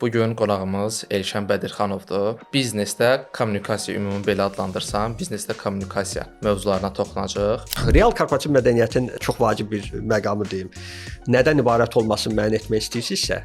Bugün qonağımız Elşən Bədirxanovdur. Biznesdə kommunikasiya, ümumi belə adlandırsam, biznesdə kommunikasiya mövzularına toxunacağıq. Real korporativ mədəniyyətin çox vacib bir məqamı deyim. Nədən ibarət olmasını müəyyən etmək istəyirsinizsə,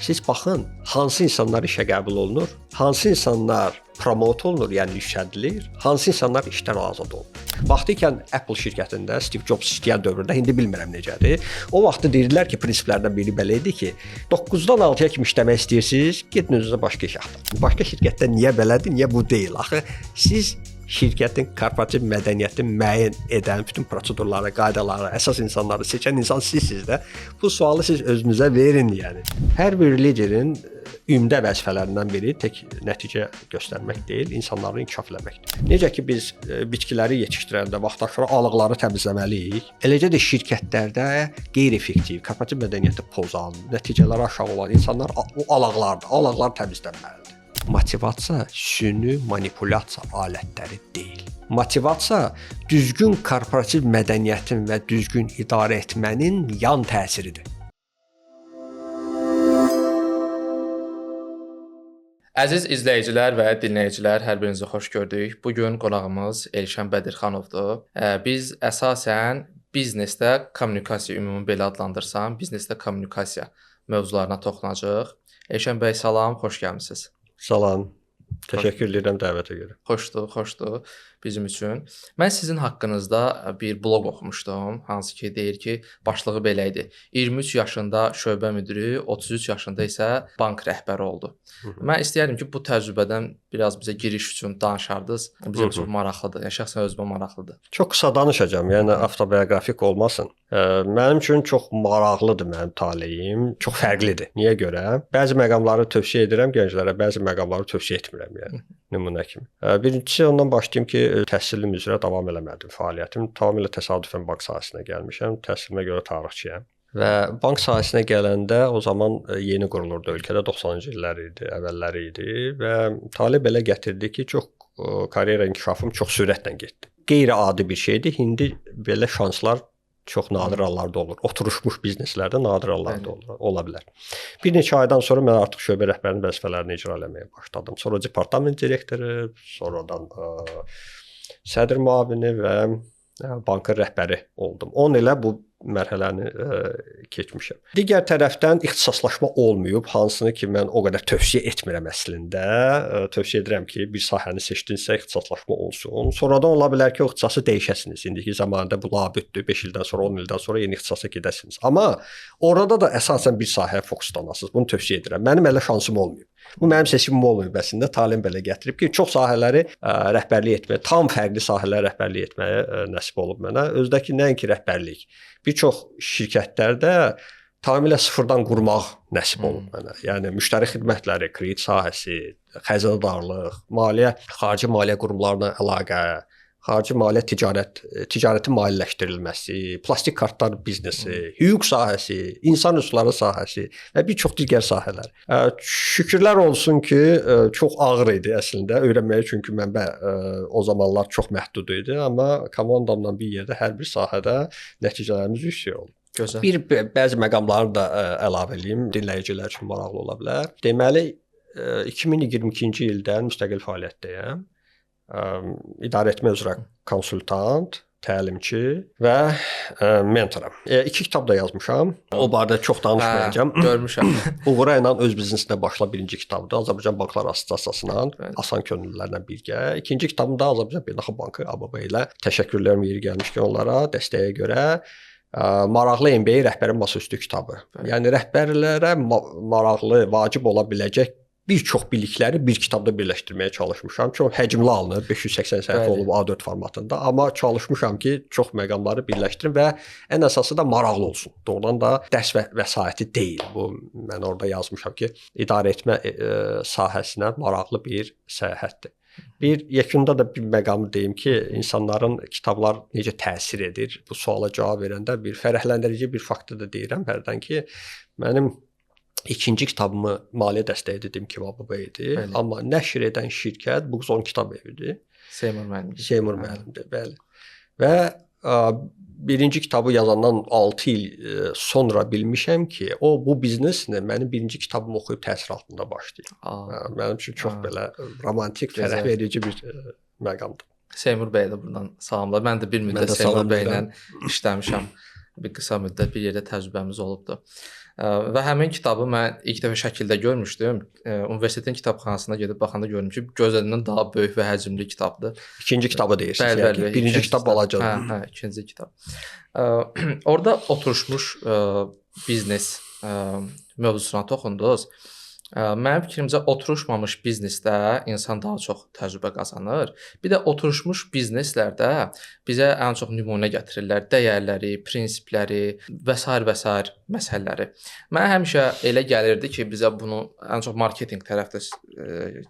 siz baxın, hansı insanlar işə qəbul olunur, hansı insanlar promote olunur, yəni yüksədilir, hansı insanlar işdən azad olunur. Vaxtikən Apple şirkətində Steve Jobs işləyən dövrdə, indi bilmirəm necədir. O vaxtı deyirdilər ki, prinsiplərdən biri belə idi ki, 9-dan 6-ya kimi işləmək istəyirsiniz, gedin özünüzə başqa iş axtarın. Başqa şirkətdə niyə belədir, niyə bu deyil? Axı siz şirkətin korporativ mədəniyyətini müəyyən edən bütün prosedurları, qaydaları, əsas insanları seçən insan sizsiniz də. Bu sualı siz özünüzə verin, yəni. Hər bir liderin ümdə vəzifələrindən biri tək nəticə göstərmək deyil, insanları inkişaf etməkdir. Necə ki biz bitkiləri yetişdirəndə vaxtaşırı alıqları təmizləməliyik, eləcə də şirkətlərdə qeyri-effektiv, korporativ mədəniyyəti pozan, nəticələri aşağı olan insanlar o alaqlar təmizlənməlidir. Motivasiya süni manipulyasiya alətləri deyil. Motivasiya düzgün korporativ mədəniyyətin və düzgün idarə etmənin yan təsiridir. Əziz izləyicilər və dinləyicilər, hər birinizi xoş gördük. Bugün qonağımız Elşən Bədirxanovdur. Biz əsasən biznesdə kommunikasiya, ümumi belə adlandırsam, biznesdə kommunikasiya mövzularına toxunacağıq. Elşən bəy, salam, xoş gəlmisiniz. Salam. Təşəkkür edirəm dəvətə görə. Xoşdur bizim üçün. Mən sizin haqqınızda bir bloq oxumuşdum, hansı ki deyir ki, başlığı belə idi. 23 yaşında şöbə müdiri, 33 yaşında isə bank rəhbəri oldu. Mən istəyərdim ki, bu təcrübədən biraz bizə giriş üçün danışardınız. Bizim üçün maraqlıdır. Şəxsən özümə maraqlıdır. Çox qısa danışacağam, yəni avtobioqrafik olmasın. Mənim üçün çox maraqlıdır mənim taleyim, çox fərqlidir. Niyə görə? Bəzi məqamları tövsiyə edirəm gənclərə, bəzi məqamları tövsiyə etmirəm, yəni nümunə kimi. Birincisi ondan başlayım ki, təhsilim üzrə davam eləmədim fəaliyyətim. Tamamilə təsadüfən bank sahəsinə gəlmişəm. Təhsilimə görə tarixçiyəm. Və bank sahəsinə gələndə o zaman yeni qurulurdu ölkədə, 90-cı illər idi, əvvəlləri idi və tale belə gətirdi ki, çox karyera inkişafım çox sürətlə getdi. Qeyri-adi bir şeydir. İndi belə şanslar çox nadir hallarda olur. Oturmuş bizneslərdə nadir hallarda ola bilər. Bir neçə aydan sonra mən artıq şöbə rəhbərinin vəzifələrini icra etməyə başladım. Sonra departament direktoru, sonradan sədr müavini və bankın rəhbəri oldum. 10 ilə bu mərhələni keçmişəm. Digər tərəfdən ixtisaslaşma olmayıb, hansını ki mən o qədər tövsiyə etmirəm əslində. Tövsiyə edirəm ki, bir sahəni seçdinizsə ixtisaslaşma olsun. Sonradan ola bilər ki, o ixtisası dəyişəsiniz. İndiki zamanda bu labüddür. 5 ildən sonra, 10 ildən sonra yeni ixtisasa gedəsiniz. Amma orada da əsasən bir sahəyə fokuslanasınız. Bunu tövsiyə edirəm. Mənim elə şansım olmayıb. Bu mənim seçimim olmayıb əslində. Taleyim belə gətirib ki, çox sahələri rəhbərlik etməyə, tam fərqli sahələrə rəhbərlik etməyə nəsib olub mənə. Özdəki nəinki rəhbərlik. Bir çox şirkətlərdə tamamilə sıfırdan qurmaq nəsib olub mənə. Yəni müştəri xidmətləri, kredit sahəsi, xəzinədarlıq, maliyyə, xarici maliyyə qurumlarına əlaqə, xarici maliyyə ticarətin maliyyələşdirilməsi, plastik kartlar biznesi, hüquq sahəsi, insan resursları sahəsi və bir çox digər sahələr. Şükürlər olsun ki, çox ağır idi əslində öyrənməyə, çünki mənbə o zamanlar çox məhdud idi, amma komandamla bir yerdə hər bir sahədə nəticələrimiz yüksək oldu. Gözəl. Bəzi məqamları da əlavə edeyim, dinləyicilər üçün maraqlı ola bilər. Deməli, 2022-ci ildən müstəqil fəaliyyətdəyəm. İdarə etmə üzrə konsultant, təlimçi və mentoram. 2 kitab da yazmışam. O barədə çox danışmayacağam. Görmüşəm. Uğura ilə öz biznesinə başla birinci kitabdır. Azərbaycan Banklar Assosiasiyasının asan könüllülərlə birgə. İkinci kitabım da Azərbaycan Beynəlxalq Bankı ABB ilə təşəkkürlərim yeri gəlmişkən onlara dəstəyə görə. Maraqlı MBA rəhbərin masaüstü kitabı. Yəni rəhbərlərə maraqlı, vacib ola biləcək bir çox bilikləri bir kitabda birləşdirməyə çalışmışam. Çox həcmli alınır, 580 səhifə olub A4 formatında, amma çalışmışam ki, çox məqamları birləşdirim və ən əsası da maraqlı olsun. Doğrudan da dərs və vəsaiti deyil. Bu mən orada yazmışam ki, idarə etmə sahəsinə maraqlı bir səyahətdir. Bir yekunda da bir məqamı deyim ki, insanların kitablar necə təsir edir? Bu suala cavab verəndə bir fərəhləndirici bir faktı da deyirəm hərdən ki, mənim İkinci kitabımı maliyyə dəstəyi dediyim kimi ABB idi. Bəli. Amma nəşr edən şirkət Books On kitab evidir. Seymur müəllim. Seymur müəllimdir, bəli. Və birinci kitabı yazandan 6 il sonra bilmişəm ki, o bu bizneslə mənim birinci kitabımı oxuyub təsir altında başlayıb. Mənim üçün çox belə romantik, fərəh verici bir məqamdır. Seymur bəy də buradan salamlar. Mən də bir müddət Seymur bəylə işləmişəm. Bir qısa müddət bir yerdə təcrübəmiz olubdu. Və həmin kitabı mən ilk dəfə şəkildə görmüşdüm. Universitetin kitabxanasına gedib baxanda gördüm ki, gözlədindən daha böyük və həcmli kitabdır. İkinci kitabı deyirsiniz. Yəni birinci kitab balacadır. Hə, ikinci kitab. Orada oturmuş biznes mövzusuna toxundunuz. Mənim fikrimcə oturuşmamış biznesdə insan daha çox təcrübə qazanır. Bir də oturmuş bizneslərdə bizə ən çox nümunə gətirirlər, dəyərləri, prinsipləri və sair məsələləri. Mənə həmişə elə gəlirdi ki, bizə bunu ən çox marketinq tərəfdə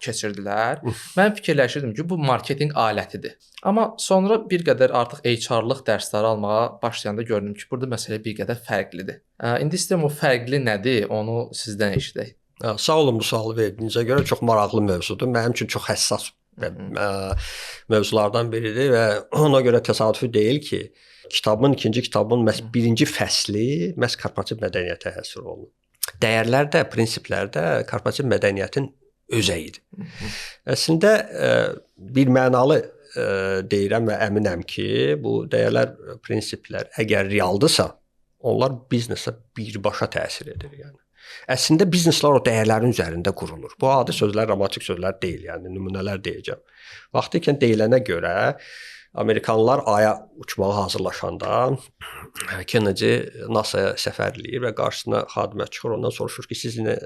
keçirdilər. Mən fikirləşirdim ki, bu marketinq alətidir. Amma sonra bir qədər artıq HR-lıq dərsləri almağa başlayanda gördüm ki, burada məsələ bir qədər fərqlidir. İndi istəyirəm o fərqli nədir, onu sizdən eşidək. Sağ olun bu sualı verdiyinizə görə, çox maraqlı mövzudur. Mənim üçün çox həssas mövzulardan biridir və ona görə təsadüfi deyil ki, ikinci kitabın məhz birinci fəsli məhz korporativ mədəniyyətə həsr olunub. Dəyərlər də, prinsiplər də korporativ mədəniyyətin özəyidir. Əslində bir mənalı deyirəm və əminəm ki, bu dəyərlər, prinsiplər əgər realdırsa, onlar biznesə birbaşa təsir edir yəni. Əslində bizneslər o dəyərlərin üzərində qurulur. Bu adi sözlər, romantik sözlər deyil, yəni nümunələr deyəcəm. Vaxtı ikən deyilənə görə Amerikanlılar Aya uçmağa hazırlaşanda Kennedy NASA-ya səfərləyir və qarşısına xadimə çıxır, ondan soruşur ki, siz nə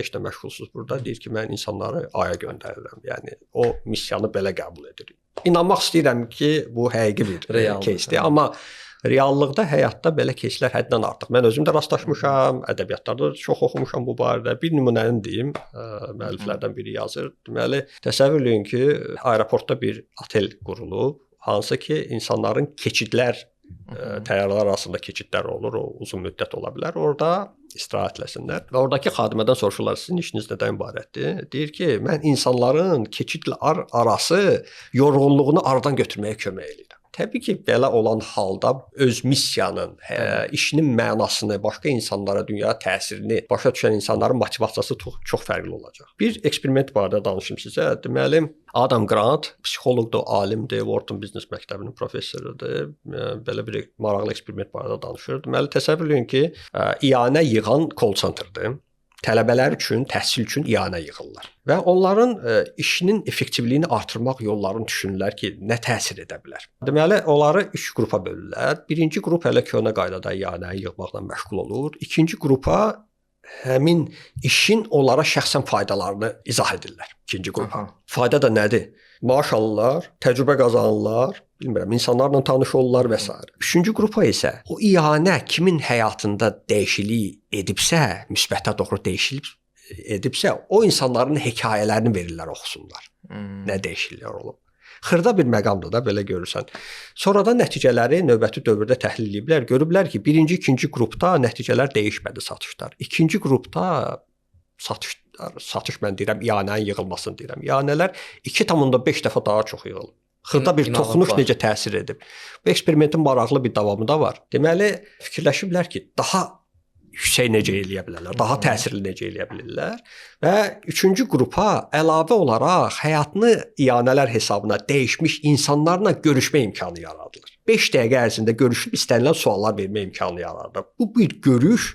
işlə məşğulsunuz burada? Deyir ki, mən insanları Aya göndərirəm. Yəni o missiyanı belə qəbul edir. İnanmaq istəyirəm ki, bu həqiqi bir кейsdir, amma reallıqda, həyatda belə кейslər həddən artıq. Mən özüm də rastlaşmışam, ədəbiyyatlarda çox oxumuşam bu barədə. Bir nümunəni deyim, müəlliflərdən biri yazır. Deməli, təsəvvür eləyin ki, aeroportda bir otel qurulub, hansı ki, insanların keçidlər, təyyarələr arasında keçidlər olur, o uzun müddət ola bilər. Orada istirahət etsinlər və oradakı xadimədən soruşurlar, sizin işiniz nədən ibarətdir? Deyir ki, mən insanların keçidlər arası yorğunluğunu aradan götürməyə kömək edirəm. Təbii ki, belə olan halda öz missiyanın, işinin mənasını, başqa insanlara, dünyaya təsirini başa düşən insanların motivasiyası çox fərqli olacaq. Bir eksperiment barədə danışım sizə. Deməli, Adam Grant psixoloqdur, alimdir, Wharton Business Məktəbinin professorudur. Belə bir maraqlı eksperiment barədə danışır. Deməli, təsəvvür edin ki, iyanə yığan call centerdir. Tələbələr üçün, təhsil üçün iyanə yığırlar. Və onların işinin effektivliyini artırmaq yollarını düşünürlər ki, nə təsir edə bilər. Deməli, onları 3 qrupa bölürlər. Birinci qrup hələ köhnə qaydada iyanəyi yığmaqla məşğul olur. İkinci qrupa həmin işin onlara şəxsən faydalarını izah edirlər. İkinci qrupa. Fayda da nədir? Maaş alırlar, təcrübə qazanırlar, bilmirəm, insanlarla tanış olurlar və s. Üçüncü qrupa isə o iyanə kimin həyatında dəyişiklik edibsə, müsbətə doğru dəyişiklik edibsə, o insanların hekayələrini verirlər, oxusunlar. Nə dəyişikliklər olub. Xırda bir məqamdır da, belə görürsən. Sonradan nəticələri növbəti dövrdə təhlil ediblər, görüblər ki, birinci, ikinci qrupda nəticələr dəyişmədi, satışlar. İkinci qrupda satış mən deyirəm, iyanənin yığılmasını deyirəm. İyanələr 2,5 dəfə daha çox yığılıb. Xırda bir toxunuş necə təsir edib. Bu eksperimentin maraqlı bir davamı da var. Deməli, fikirləşiblər ki, daha yüksək necə eləyə bilərlər, daha təsirli necə eləyə bilirlər və üçüncü qrupa əlavə olaraq həyatını iyanələr hesabına dəyişmiş insanlarla görüşmə imkanı yaradılır. 5 dəqiqə ərzində görüşüb istənilən suallar vermə imkanı yaradılır. Bu bir görüş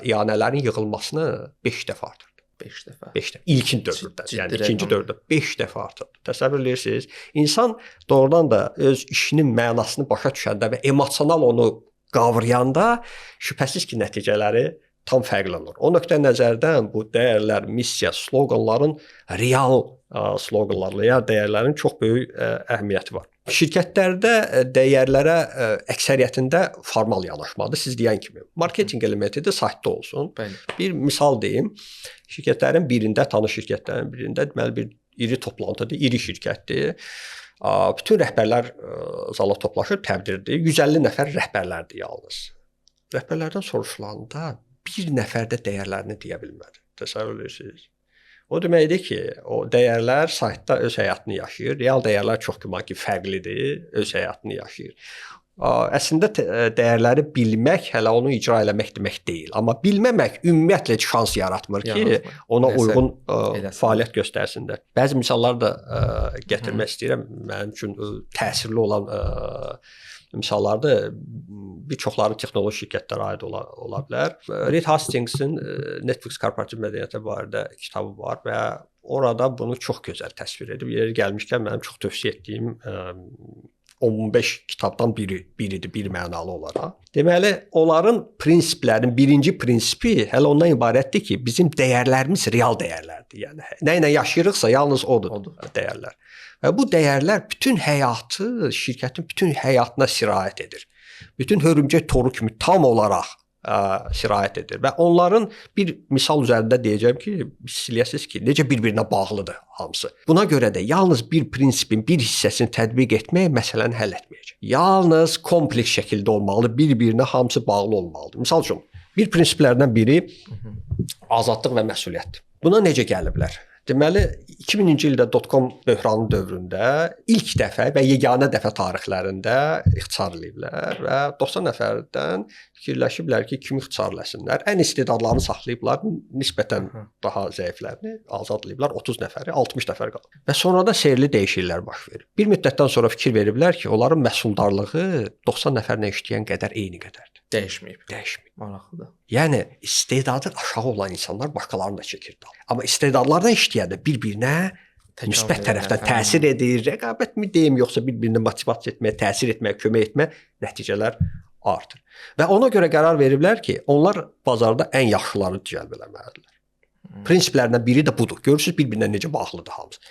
iyanələrin yığılmasını 5 dəfə artırır. 5 dəfə. İlkin dövrdə, yəni ikinci dövrdə 5 dəfə artır. Təsəvvür edirsiniz, insan doğrudan da öz işinin mənasını başa düşəndə və emosional onu qavrayanda şübhəsiz ki, nəticələri tam fərqli olur. O nöqtə nəzərdən bu dəyərlər, missiya, sloqanların real sloqanlarla ya dəyərlərin çox böyük əhəmiyyəti var. Şirkətlərdə dəyərlərə əksəriyyətində formal yanaşmadır. Siz deyən kimi marketinq elementi də saytda olsun. Bəli. Bir misal deyim. Şirkətlərin birində, tanış şirkətlərin birində deməli bir iri toplantıdır, iri şirkətdir. Bütün rəhbərlər zala toplaşır, təbdirdir. 150 nəfər rəhbərlərdir yalnız. Rəhbərlərdən soruşulanda bir nəfər də dəyərlərini deyə bilmədi. Təsəvvür edirsiniz? O deməkdir ki, o dəyərlər saytda öz həyatını yaşayır. Real dəyərlər çox güman ki, fərqlidir, öz həyatını yaşayır. Əslində dəyərləri bilmək hələ onu icra eləmək demək deyil, amma bilməmək ümumiyyətlə şans yaratmır ki, ona uyğun fəaliyyət göstərsinlər. Bəzi misallar da gətirmək istəyirəm. Mənim üçün təsirli olan misallardır. Bir çoxları texnoloji şirkətlərə aid ola bilər. Reed Hastingsin Netflix korporativ mədəniyyətə barədə kitabı var və orada bunu çox gözəl təsvir edib. Yeri gəlmişkən mənim çox tövsiyə etdiyim 15 kitabdan biridir bir mənalı olaraq. Deməli, onların prinsiplərinin birinci prinsipi hələ ondan ibarətdir ki, bizim dəyərlərimiz real dəyərlərdir. Yəni nə ilə yaşayırıqsa yalnız odur dəyərlər. Və bu dəyərlər bütün həyatı, şirkətin bütün həyatına sirayət edir. Bütün hörümçək toru kimi tam olaraq sirayət edir və onların bir misal üzərində deyəcəm ki, istəyəsiniz ki, necə bir-birinə bağlıdır hamısı. Buna görə də yalnız bir prinsipin bir hissəsini tətbiq etmək məsələni həll etməyəcək. Yalnız kompleks şəkildə olmalıdır, bir-birinə hamısı bağlı olmalıdır. Misal üçün, bir prinsiplərdən biri azadlıq və məsuliyyətdir. Buna necə gəliblər? Deməli, 2000-ci ildə dotcom böhranı dövründə ilk dəfə və yeganə dəfə tarixlərində ixtisar eləyiblər və 90 nəfərdən fikirləşiblər ki, kimi ixtisarlasınlar. Ən istedadlarını saxlayıblar, nisbətən daha zəiflərini azadlayıblar, 30 nəfəri, 60 nəfər qalıb. Və sonra da seyirli dəyişikliklər baş verib. Bir müddətdən sonra fikir veriblər ki, onların məsuldarlığı 90 nəfərlə işləyən qədər eyni qədərdir. Dəyişməyib. Maraqlıdır. Yəni istedadı aşağı olan insanlar başqalarını da çəkir. Amma istedadlardan işləyəndə bir-birinə müsbət tərəfdən təsir edir. Rəqabət mi deyim, yoxsa bir-birinə motivasiya etməyə, təsir etməyə, kömək etməyə nəticələr artır. Və ona görə qərar veriblər ki, onlar bazarda ən yaxşıları cəlb eləməlidirlər. Prinsiplərindən biri də budur. Görürsüz bir-birinə necə bağlıdır hamısı.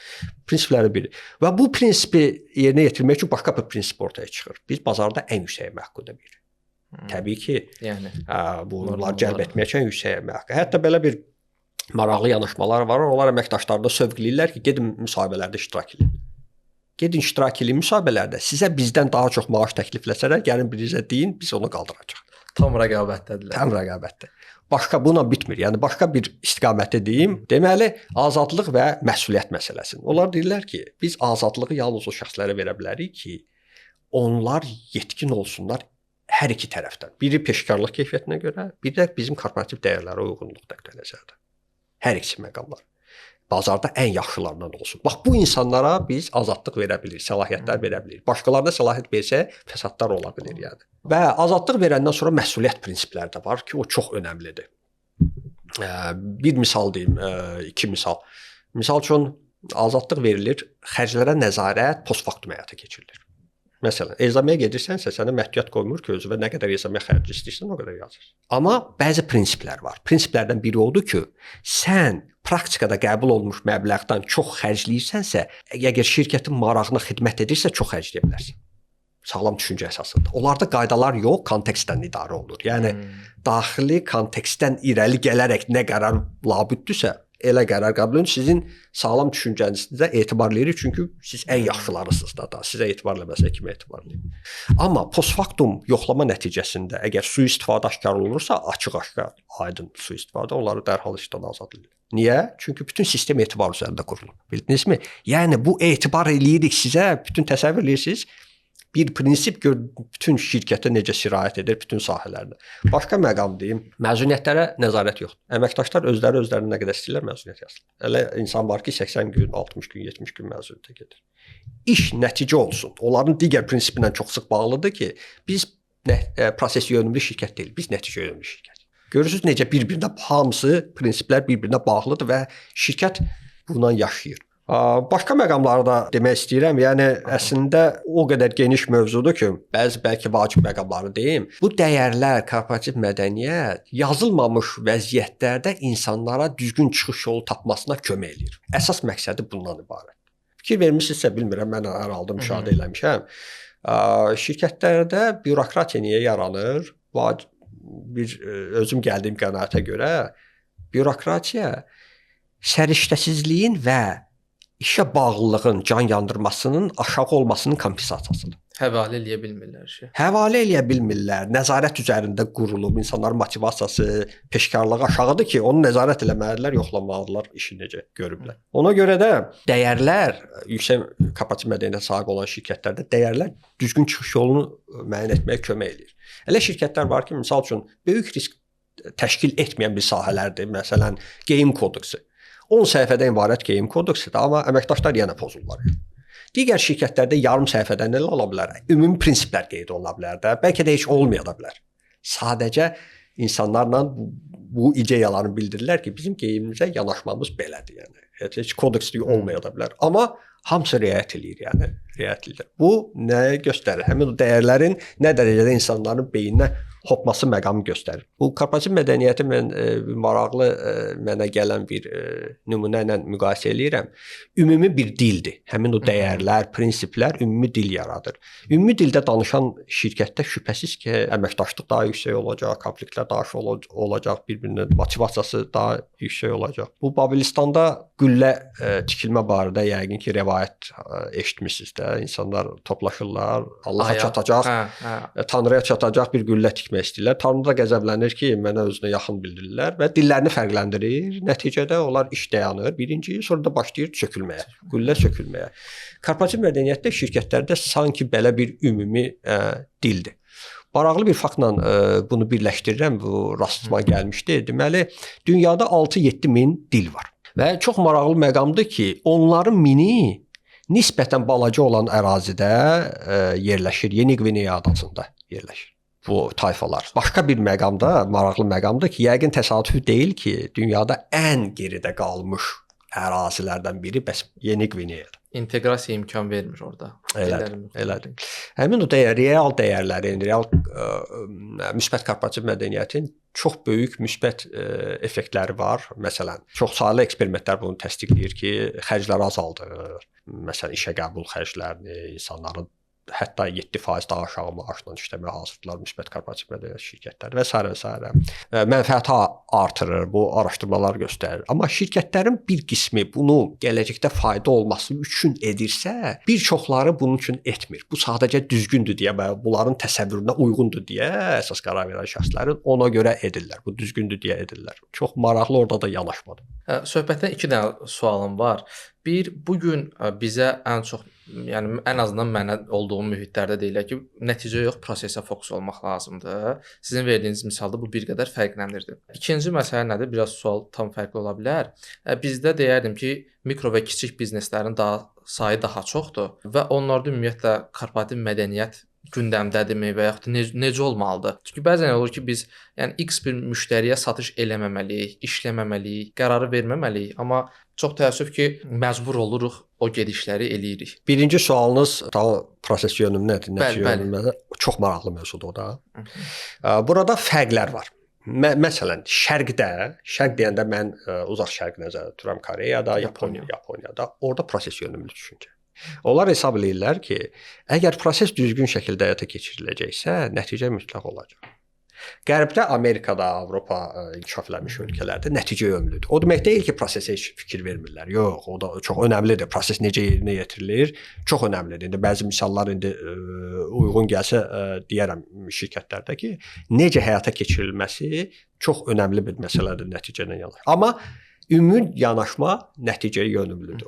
Prinsiplərdən biri. Və bu prinsipi yerinə yetirmək üçün başqa bir prinsip ortaya çıxır. Biz bazarda ən yüksək məhquda biri. Təbii ki, yəni bunlar cəlb etmək üçün yüksək məhqq. Hətta belə bir maraqlı yanaşmalar var. Onlar əməkdaşlarına sövq eləyirlər ki, gedin müsahibələrdə iştirak edin. Gedin iştirak edin müsahibələrdə. Sizə bizdən daha çox maaş təklifləsələr, gəlin birinizə deyin, biz onu qaldıracağıq. Tam rəqabətdədirlər. Tam rəqabətdə. Başqa buna bitmir. Yəni başqa bir istiqamətdə deyim. Deməli, azadlıq və məsuliyyət məsələsini. Onlar deyirlər ki, biz azadlığı yalnız o şəxslərə verə bilərik ki, onlar yetkin olsunlar hər iki tərəfdən. Biri peşkarlıq keyfiyyətinə görə, bir də bizim korporativ dəyərlərə uyğunluq təqdir edəcəkdir. Hər ikisi məqamlar. Bazarda ən yaxşılarından olsun. Bax, bu insanlara biz azadlıq verə bilirik, səlahiyyətlər verə bilirik. Başqalarına səlahiyyət versə, fəsadlar ola bilir yəni. Və azadlıq verəndən sonra məsuliyyət prinsipləri də var ki, o çox önəmlidir. Bir misal deyim, iki misal. Misal üçün, azadlıq verilir, xərclərə nəzarət postfaktum həyata keçirilir. Məsələn, ezamiyə gedirsənsə, sənə məhdudiyyət qoymur ki, özünə nə qədər ezamiyə xərci istəyirsən, o qədər yazır. Amma bəzi prinsiplər var. Prinsiplərdən biri odur ki, sən praktikada qəbul olmuş məbləğdən çox xərcləyirsənsə, əgər şirkətin marağına xidmət edirsə, çox xərcləyə bilərsən. Sağlam düşüncə əsasında. Onlarda qaydalar yox, kontekstdən idarə olunur. Yəni, daxili kontekstdən irəli gələrək nə qərar labüddürsə, elə qərar qəbul edin, sizin sağlam düşüncənizdə etibar edirik, çünki siz ən yaxşılarısınız da, sizə etibar eləməsə kimə etibar edin. Amma postfaktum yoxlama nəticəsində əgər sui-istifadə aşkar olunursa, açıq-aşkar, aydın sui-istifadə onları dərhal işdən azad edilir. Niyə? Çünki bütün sistem etibar üzərində qurulub. Bildinizmi? Yəni bu etibar eləyirik sizə, bütün təsəvvür edirsiniz. Bir prinsip gör bütün şirkətə necə sirayət edir, bütün sahələrdə. Başqa məqam deyim, məzuniyyətlərə nəzarət yoxdur. Əməkdaşlar özləri nə qədər istəyirlər məzuniyyət yazsın. Elə insan var ki, 80 gün, 60 gün, 70 gün məzuniyyətə gedir. İş nəticə olsun. Onların digər prinsipinə çox sıx bağlıdır ki, biz proses yönümlü şirkət deyil, biz nəticə yönümlü şirkət. Görürsünüz necə bir-birinə hamısı prinsiplər bir-birinə bağlıdır və şirkət bundan yaşayır. Başqa məqamları da demək istəyirəm. Yəni əslində o qədər geniş mövzudur ki, bəzi bəlkə vacib məqamları deyim. Bu dəyərlər, korporativ mədəniyyət yazılmamış vəziyyətlərdə insanlara düzgün çıxış yolu tapmasına kömək eləyir. Əsas məqsədi bundan ibarət. Fikir vermisinizsə bilmirəm, mən hər halda müşahidə eləmişəm. Şirkətlərdə bürokratiya niyə yaranır? Özüm gəldiyim qənaətə görə bürokratiya səriştəsizliyin və işə bağlılığın, can yandırmasının aşağı olmasının kompensasiyasıdır. Həvalə eləyə bilmirlər ki. Həvalə eləyə bilmirlər. Nəzarət üzərində qurulub, insanların motivasiyası, peşkarlığı aşağıdır ki, onu nəzarət eləməlidirlər, yoxlamalıdırlar işi necə görüblər. Ona görə də dəyərlər yüksək korporativ mədəniyyətə sahib olan şirkətlərdə dəyərlər düzgün çıxış yolunu müəyyən etməyə kömək eləyir. Elə şirkətlər var ki, misal üçün böyük risk təşkil etməyən bir sahələrdir. Məsələn, geyim kodeksi. 10 səhifədən ibarət geyim kodeksidir, amma əməkdaşlar yenə pozurlar. Digər şirkətlərdə yarım səhifədən nə ola bilər? Ümumi prinsiplər qeyd oluna bilər də, bəlkə də heç olmaya da bilər. Sadəcə insanlarla bu ideyalarını bildirirlər ki, bizim geyimimizə yanaşmamız belədir, yəni. Heç kodeksli olmaya da bilər, amma hamısı riayət eləyir, yəni, riayət eləyir. Bu nəyi göstərir? Həmin o dəyərlərin nə dərəcədə insanların beyninə hopması məqamı göstərir. Bu korporativ mədəniyyəti mən maraqlı mənə gələn bir nümunə ilə müqayisə eləyirəm. Ümumi bir dildir. Həmin o dəyərlər, prinsiplər ümumi dil yaradır. Ümumi dildə danışan şirkətdə şübhəsiz ki, əməkdaşlıq daha yüksək olacaq, konfliktlər daha az olacaq, bir-birinin motivasiyası daha yüksək olacaq. Bu Babilistanda güllə tikilmə barədə yəqin ki, rəvayət eşitmisiniz də. İnsanlar toplaşırlar, Allaha çatacaq, Tanrıya çatacaq bir güllə tikmək istəyirlər. Tanrı da qəzəblənir ki, mənə özünə yaxın bildirirlər və dillərini fərqləndirir. Nəticədə onlar iş dayanır. Birinci, sonra da başlayır çökülməyə, güllə çökülməyə. Korporativ mədəniyyətdə şirkətlərdə sanki belə bir ümumi dildir. Maraqlı bir faktla bunu birləşdirirəm, bu rastıma gəlmişdi. Deməli, dünyada 6-7 min dil var. Və çox maraqlı məqamdır ki, onların mini nisbətən balaca olan ərazidə yerləşir. Yeni Qvineya adasında yerləşir bu tayfalar. Başqa bir məqamda, maraqlı məqamdır ki, yəqin təsadüfi deyil ki, dünyada ən geridə qalmış ərazilərdən biri bəs Yeni Qvineyadır. İnteqrasiya imkan vermir orada. Elədir. Həmin o real dəyərlərin, real müsbət korporativ mədəniyyətin çox böyük müsbət effektləri var. Məsələn, çoxsaylı eksperimentlər bunu təsdiqləyir ki, xərcləri azaldır. Məsələn, işə qəbul xərclərini, insanların hətta 7% daha aşağı maaşla işləməyə hazırdılar müsbət korporativ mədəniyyət şirkətləri və s. Mənfəəti artırır, bu araşdırmalar göstərir. Amma şirkətlərin bir qismi bunu gələcəkdə fayda olması üçün edirsə, bir çoxları bunun üçün etmir. Bu sadəcə düzgündür deyə və bunların təsəvvürünə uyğundur deyə əsas qərar verən şəxslərin ona görə edirlər. Bu düzgündür deyə edirlər. Çox maraqlı orada da yanaşmadır. Söhbətdə 2 dənə sualım var. Bir, bugün bizə ən çox, yəni ən azından mənə olduğum mühitlərdə deyirlər ki, nəticə yox, prosesə fokus olmaq lazımdır. Sizin verdiyiniz misalda bu bir qədər fərqlənirdi. İkinci məsələ nədir? Biraz sual tam fərqli ola bilər. Bizdə deyərdim ki, mikro və kiçik bizneslərin sayı daha çoxdur və onlarda ümumiyyətlə korporativ mədəniyyət gündəmdədirmi və yaxud da necə olmalıdır? Çünki bəzən olur ki, biz yəni X bir müştəriyə satış eləməməliyik, işləməməliyik, qərarı verməməliyik, amma çox təəssüf ki, məcbur oluruq o gedişləri eləyirik. Birinci sualınız daha proses yönümünədir, nəticə yönümünədir. Çox maraqlı mövzudur o da. Burada fərqlər var. Məsələn, şərq deyəndə mən uzaq şərq nəzərdə tuturam, Koreyada, Yaponiyada, orada proses yönümlü düşüncə. Onlar hesab edirlər ki, əgər proses düzgün şəkildə həyata keçiriləcəksə, nəticə mütləq olacaq. Qərbdə, Amerikada, Avropa inkişaf eləmiş ölkələrdə nəticə yönümlüdür. O demək deyil ki, prosesə heç fikir vermirlər. Yox, o da çox önəmlidir. Proses necə yerinə yetirilir, çox önəmlidir. İndi bəzi misallar uyğun gəlsə deyərəm şirkətlərdə ki, necə həyata keçirilməsi çox önəmli bir məsələdir nəticədən yanaşı. Amma ümumi yanaşma nəticəyə yönümlüdür.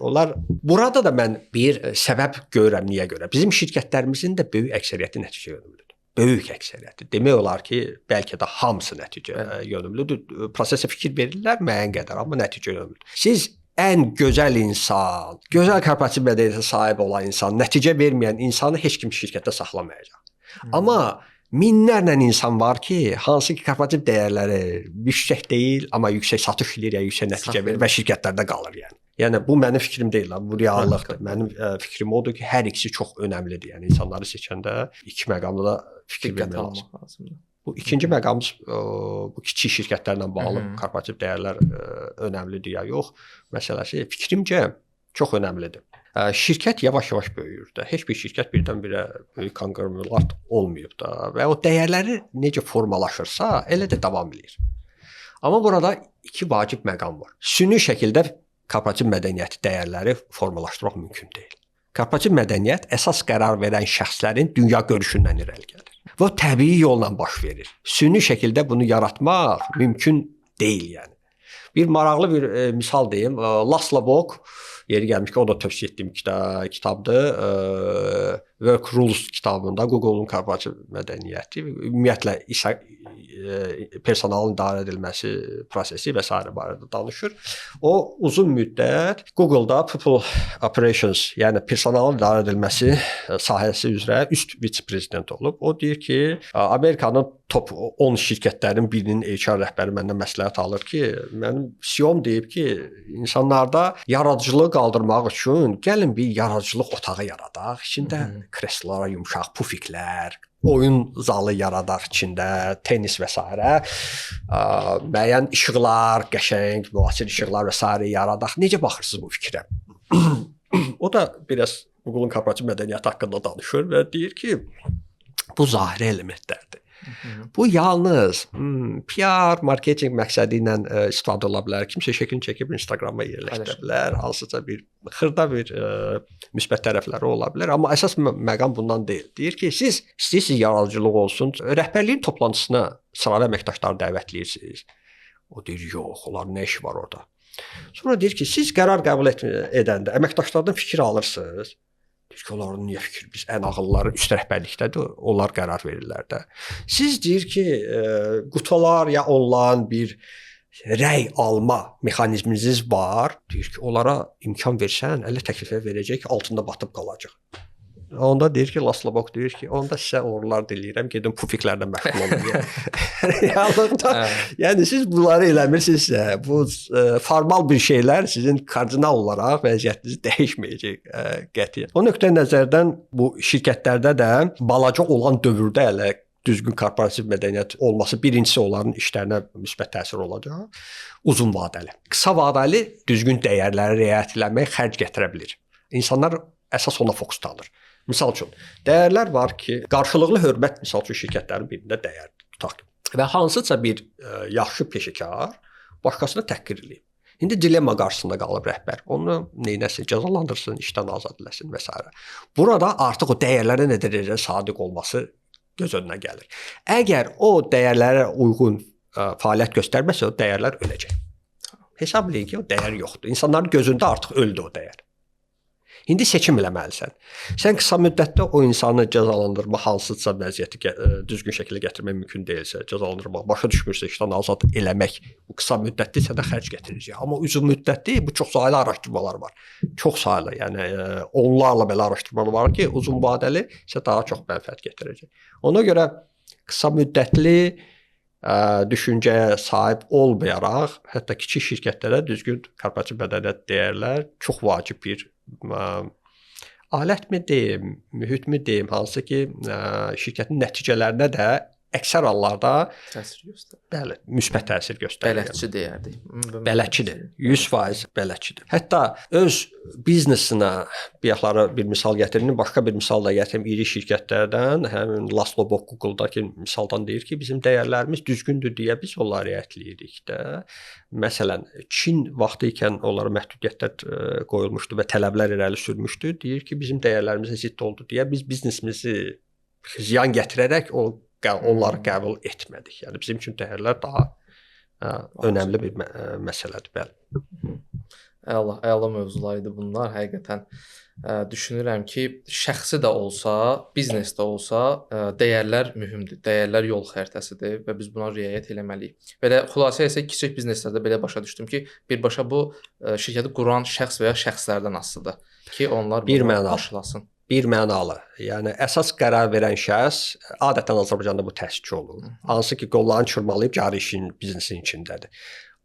Burada da mən bir səbəb görürəm, niyə görə? Bizim şirkətlərimizin də böyük əksəriyyəti nəticə yönümlüdür. Böyük əksəriyyəti. Demək olar ki, bəlkə də hamısı nəticə yönümlüdür. Prosesə fikir verirlər müəyyən qədər, amma nəticə yönümlüdür. Siz ən gözəl insan, gözəl korporativ mədəniyyətə sahib olan insan, nəticə verməyən insanı heç kim şirkətdə saxlamayacaq. Amma minlərlə insan var ki, hansı ki korporativ dəyərləri yüksək deyil, amma yüksək satış edir, yüksək nəticə verir və şirkətlərdə qalır yəni. Yəni bu mənim fikrim deyil, bu reallıqdır. Mənim fikrim odur ki, hər ikisi çox önəmlidir. Yəni insanları seçəndə iki məqamda da fikir vermək lazımdır. Bu ikinci məqamımız bu kiçik şirkətlərlə bağlı korporativ dəyərlər önəmlidir ya yox məsələsi fikrimcə çox önəmlidir. Şirkət yavaş-yavaş böyüyür də. Heç bir şirkət birdən-birə böyük konglomerat olmayıb da və o dəyərləri necə formalaşırsa, elə də davam edir. Amma burada iki vacib məqam var. Süni şəkildə korporativ mədəniyyəti dəyərləri formalaşdırmaq mümkün deyil. Korporativ mədəniyyət əsas qərar verən şəxslərin dünya görüşündən irəli gəlir. Və o təbii yolla baş verir. Süni şəkildə bunu yaratmaq mümkün deyil yəni. Bir maraqlı bir misal deyim. Laszlo Bock, yeri gəlmiş ki, o da tövsiyə etdiyim kitabdır. Work Rules kitabında Google-un korporativ mədəniyyəti, ümumiyyətlə personalın idarə edilməsi prosesi və s. barədə danışır. O uzun müddət Google-da People Operations, yəni personalın idarə edilməsi sahəsi üzrə üst vitse-prezident olub. O deyir ki, Amerikanın top 10 şirkətlərin birinin HR rəhbəri məndən məsləhət alır ki, mənim CEO-m deyib ki, insanlarda yaradıcılığı qaldırmaq üçün gəlin bir yaradıcılıq otağı yaradaq. İçində kreslolar, yumşaq pufiklər, oyun zalı yaradaq içində, tennis və s. Müəyyən işıqlar, qəşəng, müasir işıqlar və s. yaradaq. Necə baxırsınız bu fikrə? O da biraz Google-un korporativ mədəniyyəti haqqında danışır və deyir ki, bu zahiri elementlərdir. Bu yalnız PR, marketinq məqsədi ilə istifadə ola bilər. Kimsə şəklini çəkib Instagrama yerləşdirə bilər. Hansısa bir xırda bir müsbət tərəfləri ola bilər. Amma əsas məqam bundan deyil. Deyir ki, siz istəyirsiniz yaradıcılıq olsun, rəhbərliyin toplantısına sıravi əməkdaşları dəvətləyirsiniz. O deyir, yox, onların nə işi var orada? Sonra deyir ki, siz qərar qəbul edəndə əməkdaşlardan fikir alırsınız. Deyir ki, onların niyə fikir? Biz ən ağıllıları üst rəhbərlikdədir, onlar qərar verirlər də. Siz deyir ki, qutular ya onlayn bir rəy alma mexanizminiz var. Deyir ki, onlara imkan versən, elə təklifə verəcək ki, altında batıb qalacaq. Onda deyir ki, Laszlo Bock deyir ki, onda sizə uğurlar diləyirəm, gedin pufiklərlə məşğul olun. Reallıqda, yəni siz bunları eləmirsinizsə, bu formal bir şeylər sizin kardinal olaraq vəziyyətinizi dəyişməyəcək qətiyyən. O nöqtə nəzərdən bu şirkətlərdə də balaca olan dövrdə elə düzgün korporativ mədəniyyət olması birincisi onların işlərinə müsbət təsir olacaq. Uzun vadəli. Qısa vadəli düzgün dəyərləri riayət etmək xərc gətirə bilər. İnsanlar əsas ona fokuslanır. Misal üçün, dəyərlər var ki, qarşılıqlı hörmət misal üçün şirkətlərin birində dəyər tutaq. Və hansısa bir yaxşı peşəkar başqasını təhqir eləyib. İndi dilemma qarşısında qalıb rəhbər. Onu neynəsin, cəzalandırsın, işdən azad eləsin və s. Burada artıq o dəyərlərə nə dərəcədə sadiq olması göz önünə gəlir. Əgər o dəyərlərə uyğun fəaliyyət göstərməsə, o dəyərlər öləcək. Hesablayın ki, o dəyər yoxdur. İnsanların gözündə artıq öldü o dəyər. İndi seçim eləməlisən. Sən qısa müddətdə o insanı cəzalandırma, hansısa vəziyyəti düzgün şəkildə gətirmək mümkün deyilsə, cəzalandırmaq, başa düşmürsə, işdən azad eləmək bu qısa müddətli sənə xərc gətirəcək. Amma uzun müddətli bu çox saylı araşdırmalar var. Çox saylı, yəni onlarla belə araşdırmalar var ki, uzun vadəli isə daha çox mənfəət gətirəcək. Ona görə qısa müddətli düşüncəyə sahib olmayaraq, hətta kiçik şirkətlərə düzgün korporativ mədəniyyət dəyərlər çox vacib bir alətmi deyim, mühitmi deyim, hansı ki, şirkətin nəticələrinə də əksər hallarda təsir göstərir. Bəli, müsbət təsir göstərir. Bələdçi deyərdik. Bələdçidir. 100% bələdçidir. Hətta öz biznesinə bir misal gətirim, başqa bir misal da gətirim iri şirkətlərdən, həmin Laszlo Bock Google-dakı misaldan deyir ki, bizim dəyərlərimiz düzgündür deyə biz onları riayət edirik də. Məsələn, Çin vaxtı ikən onlara məhdudiyyətlər qoyulmuşdu və tələblər irəli sürmüşdü. Deyir ki, bizim dəyərlərimizə zidd oldu deyə biz biznesimizi ziyan gətirərək onları qəbul etmədik. Yəni bizim üçün dəyərlər daha önəmli bir məsələdir, bəli. Əla mövzular idi bunlar. Həqiqətən düşünürəm ki, şəxsi də olsa, biznes də olsa, dəyərlər mühümdür. Dəyərlər yol xəritəsidir və biz buna riayət etməliyik. Belə xülasə isə kiçik bizneslərdə belə başa düşdüm ki, birbaşa bu şirkəti quran şəxs və ya şəxslərdən asılıdır ki, onlar bunu qarşılasın. Bir mənalı. Yəni əsas qərar verən şəxs adətən Azərbaycanda bu təşkil olunur. Hansı ki, qollarını çırmalayıb cari işin, biznesin içindədir.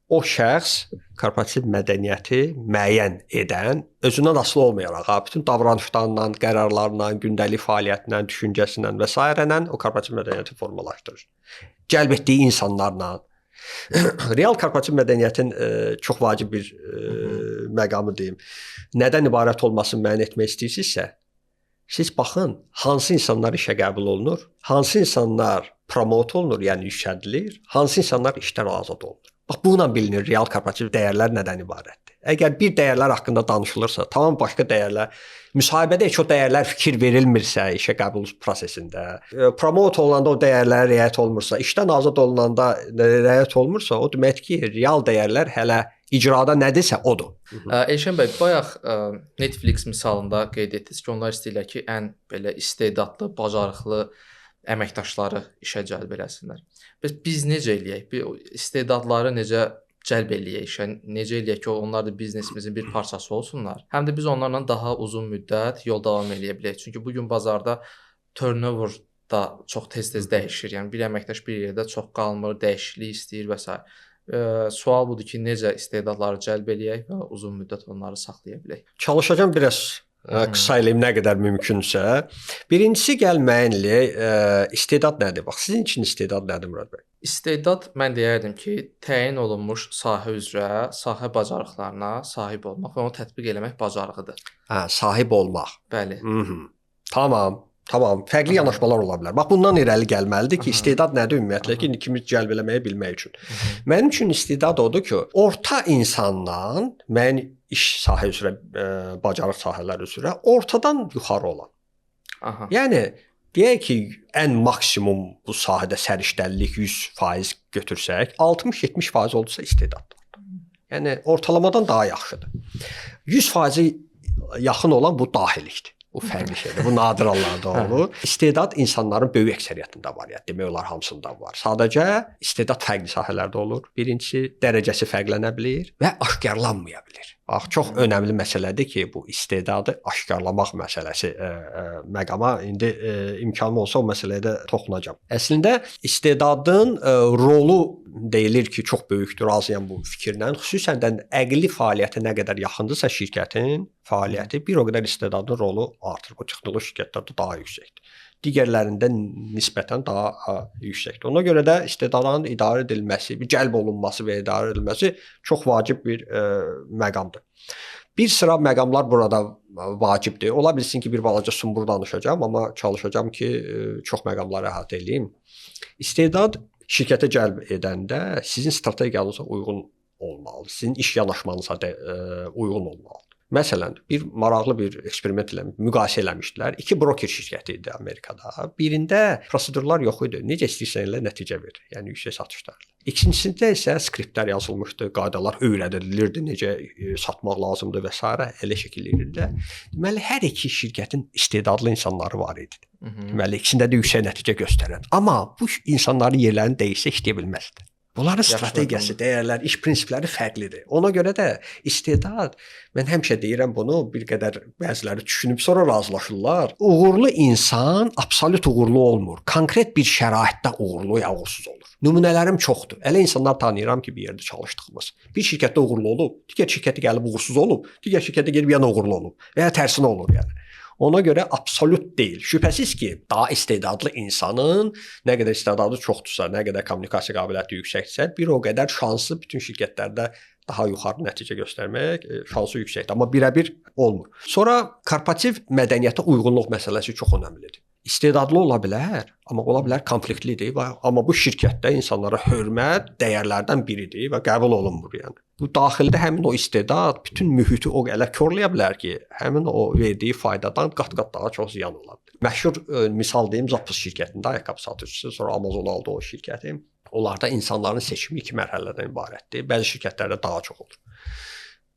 O şəxs korporativ mədəniyyəti müəyyən edən, özündən asılı olmayaraq, bütün davranışlarından, qərarlarından, gündəlik fəaliyyətindən, düşüncəsindən və s. o korporativ mədəniyyəti formalaşdırır. Cəlb etdiyi insanlarla. Real korporativ mədəniyyətin çox vacib bir məqamı deyim. Nədən ibarət olmasını müəyyən etmək istəyirsinizsə, siz baxın, hansı insanlar işə qəbul olunur, hansı insanlar promote olunur, yəni yüksəldilir, hansı insanlar işdən azad olunur. Bax bununla bilinir real korporativ dəyərlər nədən ibarətdir. Əgər bir dəyərlər haqqında danışılırsa, tamam başqa dəyərlər, müsahibədə heç o dəyərlər fikir verilmirsə işə qəbul prosesində, promote olunanda o dəyərlərə riayət olunmursa, işdən azad olunanda riayət olunmursa, o deməkdir ki, real dəyərlər hələ icrada nədirsə odur. Elşən bəy, bayaq Netflix misalında qeyd etdiniz ki, onlar istəyirlər ki, ən belə istedadlı, bacarıqlı əməkdaşları işə cəlb eləsinlər. Bəs biz necə eləyək? Bu istedadları necə cəlb eləyək işə? Necə eləyək ki, onlar da biznesimizin bir parçası olsunlar? Həm də biz onlarla daha uzun müddət yol davam eləyə bilək. Çünki bu gün bazarda turnover da çox tez-tez dəyişir. Yəni bir əməkdaş bir yerdə çox qalmır, dəyişiklik istəyir və s. Sual budur ki, necə istedadları cəlb eləyək və uzun müddət onları saxlaya bilək? Çalışacağam biraz qısa eləyim nə qədər mümkünsə. Birincisi gəlməyinli istedad nədir? Bax, sizin üçün istedad nədir Murad bəy? İstedad mən deyərdim ki, təyin olunmuş sahə üzrə sahə bacarıqlarına sahib olmaq və onu tətbiq eləmək bacarığıdır. Sahib olmaq. Bəli. Tamam. Fərqli yanaşmalar ola bilər. Bax bundan irəli gəlməlidir ki, istedad nədir ümumiyyətlə ki, kimi cəlb eləməyi bilmək üçün. Mənim üçün istedad odur ki, orta insandan mən iş sahə üzrə, bacarıq sahələri üzrə ortadan yuxarı olan. Yəni deyək ki, ən maksimum bu sahədə səriştəlilik 100% götürsək, 60-70% oldusa istedaddır. Yəni ortalamadan daha yaxşıdır. 100% yaxın olan bu dahilikdir. Bu fərqli şeydir. Bu nadir hallarda olur. İstedad insanların böyük əksəriyyətində var, yəni demək olar hamısında var. Sadəcə istedad fərqli sahələrdə olur. Birincisi, dərəcəsi fərqlənə bilər və aşkarlanmaya bilər. Bax, çox önəmli məsələdir ki, bu istedadı aşkarlamaq məsələsi məqama indi imkanım olsa o məsələyə də toxunacağam. Əslində istedadın rolu deyilir ki, çox böyükdür, razıyam bu fikirlə. Xüsusən də əqli fəaliyyətə nə qədər yaxındırsa şirkətin fəaliyyəti, bir o qədər istedadın rolu artır. Bu texnoloji şirkətlərdə daha yüksəkdir. Digərlərində nisbətən daha yüksəkdir. Ona görə də istedadların idarə edilməsi, cəlb olunması və idarə edilməsi çox vacib bir məqamdır. Bir sıra məqamlar burada vacibdir. Ola bilsin ki, bir balaca sumbur danışacağam, amma çalışacağam ki, çox məqamları əhatə edeyim. İstedad şirkətə cəlb edəndə sizin strategiyanıza uyğun olmalıdır. Sizin iş yanaşmanıza da uyğun olmalıdır. Məsələn, bir maraqlı bir eksperiment müqayisə eləmişdilər. 2 broker şirkəti idi Amerikada. Birində prosedurlar yox idi. Necə istəyirsən elə nəticə verir. Yəni yüksək satışlar. İkincisində isə skriptlər yazılmışdı, qaydalar öyrədilirdi, necə satmaq lazımdır və s. elə şəkillərində. Deməli, hər iki şirkətin istedadlı insanları var idi. Deməli, ikisində də yüksək nəticə göstərən. Amma bu insanların yerlərini dəyişsə işləyə bilməzdi. Bunların strategiyası, dəyərlər, iş prinsipləri fərqlidir. Ona görə də istedad, mən həmişə deyirəm bunu, bir qədər bəziləri düşünüb sonra razılaşırlar. Uğurlu insan absolut uğurlu olmur. Konkret bir şəraitdə uğurlu ya uğursuz olur. Nümunələrim çoxdur. Elə insanlar tanıyıram ki, bir yerdə çalışdığımız. Bir şirkətdə uğurlu olub, digər şirkəti gəlib uğursuz olub, digər şirkətə gəlib yenə uğurlu olub və ya tərsinə olur yəni. Ona görə absolut deyil. Şübhəsiz ki, daha istedadlı insanın nə qədər istedadı çoxdursa, nə qədər kommunikasiya qabiliyyəti yüksəkdirsə, bir o qədər şansı bütün şirkətlərdə daha yuxarı nəticə göstərmək şansı yüksəkdir. Amma birəbir olmur. Sonra korporativ mədəniyyətə uyğunluq məsələsi çox önəmlidir. İstedadlı ola bilər, amma ola bilər konfliktlidir. Amma bu şirkətdə insanlara hörmət dəyərlərdən biridir və qəbul olunmur yəni. Bu daxildə həmin o istedad bütün mühiti o elə korlaya bilər ki, həmin o verdiyi faydadan qat-qat daha çox ziyan ola bilər. Məşhur misal deyim, Zappos şirkətində ayaqqabı satıcısı, sonra Amazon aldı o şirkəti. Onlarda insanların seçimi 2 mərhələdən ibarətdir. Bəzi şirkətlərdə daha çox olur.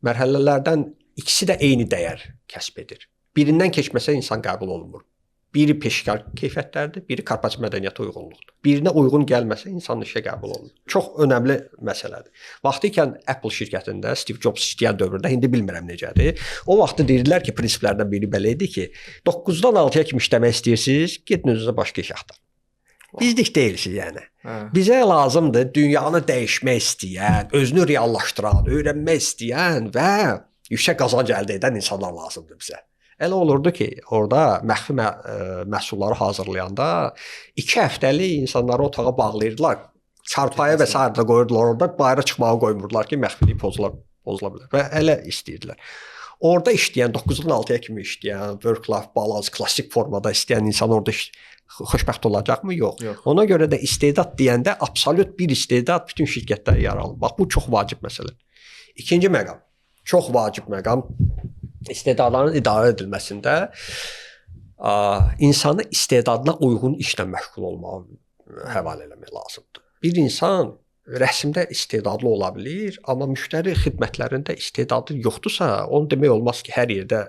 Mərhələlərdən ikisi də eyni dəyər kəsb edir. Birindən keçməsə insan qəbul olunmur. Biri peşəkar keyfiyyətlərdir, biri korporativ mədəniyyətə uyğunluqdur. Birinə uyğun gəlməsə insan işə qəbul olunur. Çox önəmli məsələdir. Vaxtı ikən Apple şirkətində Steve Jobs işləyən dövrdə, indi bilmirəm necədir. O vaxtı deyirdilər ki, prinsiplərdən biri belə idi ki, 9-dan 6-ya kimi işləmək istəyirsiniz, gedin özünüzə başqa iş axtarın. Bizlik deyilsiniz yəni. Bizə lazımdır dünyanı dəyişmək istəyən, özünü reallaşdıran, öyrənmək istəyən və yüksək qazanc əldə edən insanlar lazımdır bizə. Elə olurdu ki, orada məxfi məhsulları hazırlayanda 2 həftəlik insanları otağa bağlayırdılar. Çarpayı və s. qoyurdular orada, bayıra çıxmağı qoymurdular ki, məxfilik pozula bilər və elə istəyirdilər. orada işləyən 9-dan 6-ya kimi işləyən, work-life balance, klassik formada işləyən insan orada xoşbəxt olacaqmı? Yox. Ona görə də istedad deyəndə absolut bir istedad bütün şirkətlərə yaralır. Bax bu çox vacib məsələdir. İkinci məqam, çox vacib məqam istedadların idarə edilməsində insanı istedadına uyğun işlə məşğul olmağa həvalə etmək lazımdır. Bir insan rəsmdə istedadlı ola bilər, amma müştəri xidmətlərində istedadı yoxdursa, onu demək olmaz ki, hər yerdə